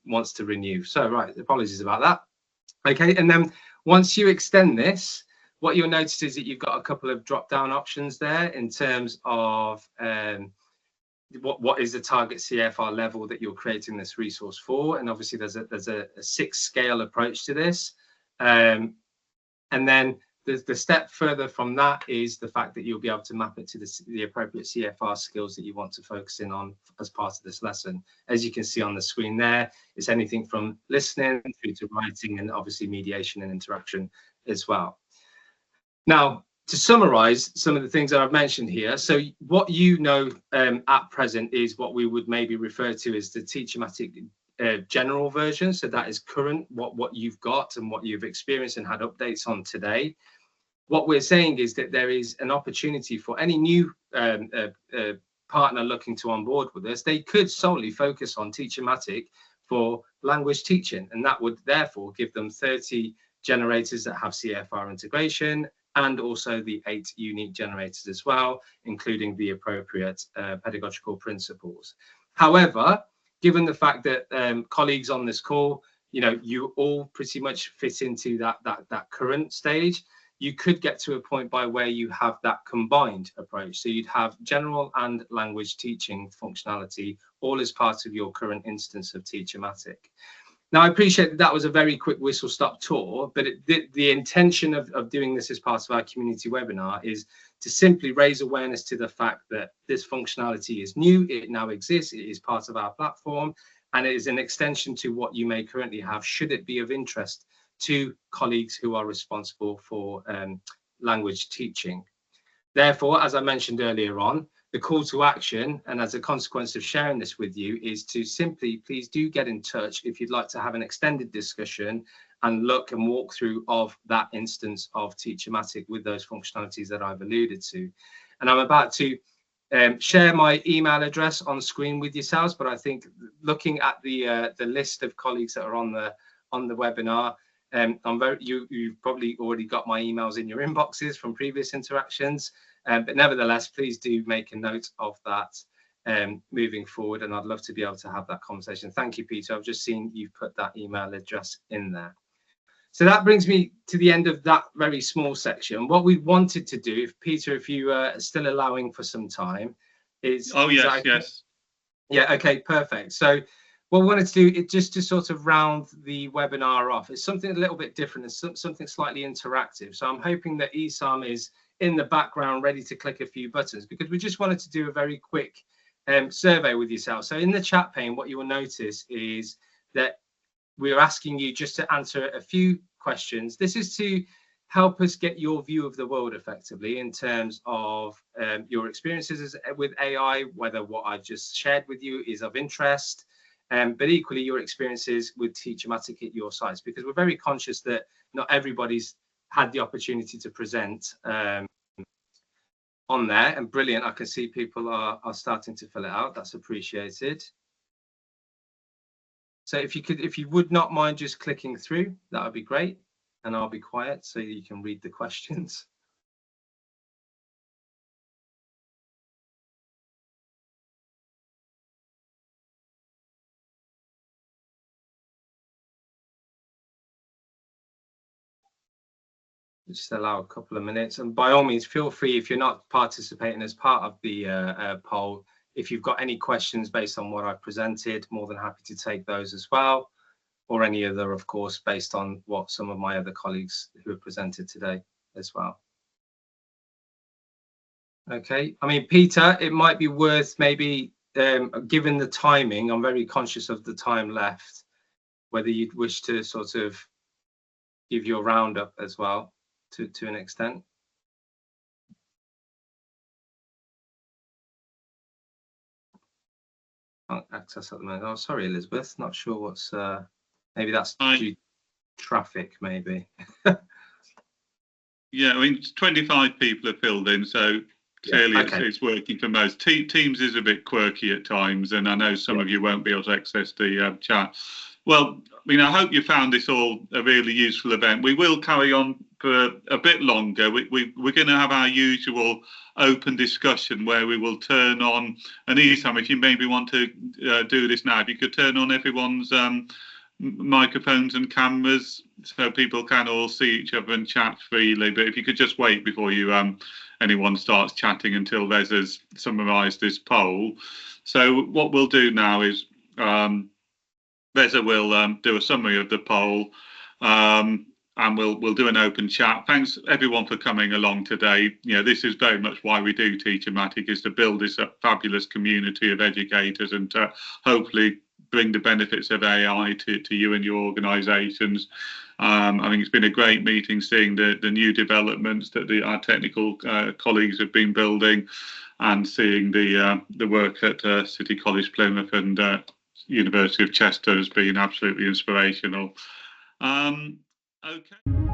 Speaker 9: wants to renew. So right, apologies about that. Okay, and then once you extend this, what you'll notice is that you've got a couple of drop-down options there in terms of what is the target CFR level that you're creating this resource for, and obviously there's a 6-scale approach to this. And then the step further from that is the fact that you'll be able to map it to the appropriate CFR skills that you want to focus in on as part of this lesson. As you can see on the screen there, it's anything from listening through to writing, and obviously mediation and interaction as well. Now, to summarize some of the things that I've mentioned here, so what you know at present is what we would maybe refer to as the TeacherMatic general version. So that is current, what you've got and what you've experienced and had updates on today. What we're saying is that there is an opportunity for any new partner looking to onboard with us. They could solely focus on TeacherMatic for language teaching, and that would therefore give them 30 generators that have CFR integration, and also the 8 unique generators as well, including the appropriate pedagogical principles. However, given the fact that colleagues on this call, you all pretty much fit into that current stage, you could get to a point by where you have that combined approach. So you'd have general and language teaching functionality all as part of your current instance of TeacherMatic. Now, I appreciate that was a very quick whistle-stop tour, but the intention of doing this as part of our community webinar is to simply raise awareness to the fact that this functionality is new, it now exists, it is part of our platform, and it is an extension to what you may currently have, should it be of interest to colleagues who are responsible for language teaching. Therefore, as I mentioned earlier on, the call to action, and as a consequence of sharing this with you, is to simply, please do get in touch if you'd like to have an extended discussion and look and walk through of that instance of TeacherMatic with those functionalities that I've alluded to. And I'm about to share my email address on screen with yourselves, but I think looking at the list of colleagues that are on the webinar, you've probably already got my emails in your inboxes from previous interactions, but nevertheless, please do make a note of that moving forward, and I'd love to be able to have that conversation. Thank you, Peter. I've just seen you've put that email address in there. So that brings me to the end of that very small section. What we wanted to do, if you are still allowing for some time, is... Oh, yes, yes. Yeah, okay, perfect. So what we wanted to do is just to sort of round the webinar off. It's something a little bit different. It's something slightly interactive. So I'm hoping that Esam is in the background ready to click a few buttons, because we just wanted to do a very quick survey with yourself. So in the chat pane, what you will notice is that we're asking you just to answer a few questions. This is to help us get your view of the world effectively in terms of your experiences with AI, whether what I've just shared with you is of interest, but equally your experiences with TeacherMatic at your sites, because we're very conscious that not everybody's had the opportunity to present on there. And brilliant, I can see people are starting to fill it out. That's appreciated. So if you would not mind just clicking through, that would be great. And I'll be quiet so you can read the questions. Just allow a couple of minutes, and by all means, feel free, if you're not participating as part of the poll, if you've got any questions based on what I've presented, more than happy to take those as well, or any other, of course, based on what some of my other colleagues who have presented today as well. Okay, I mean, Peter, it might be worth maybe, given the timing, I'm very conscious of the time left, whether you'd wish to sort of give your roundup as well, to an extent. Can't access at the moment. Oh, sorry, Elizabeth. Not sure what's. Maybe that's due to traffic. Maybe.
Speaker 1: Yeah, I mean, 25 people have filled in, so clearly
Speaker 9: yeah, okay.
Speaker 1: it's working for most. Teams is a bit quirky at times, and I know some of you won't be able to access the chat. Well, I mean, I hope you found this all a really useful event. We will carry on for a bit longer. We're going to have our usual open discussion where we will turn on, and Esam, if you maybe want to do this now, if you could turn on everyone's microphones and cameras so people can all see each other and chat freely. But if you could just wait before you anyone starts chatting until Wes has summarised this poll. So what we'll do now is Vesa will do a summary of the poll, and we'll do an open chat. Thanks everyone for coming along today. You know, this is very much why we do TeacherMatic, is to build this fabulous community of educators and to hopefully bring the benefits of AI to you and your organisations. I think it's been a great meeting, seeing the new developments that our technical colleagues have been building, and seeing the work at City College Plymouth and University of Chester has been absolutely inspirational. Okay.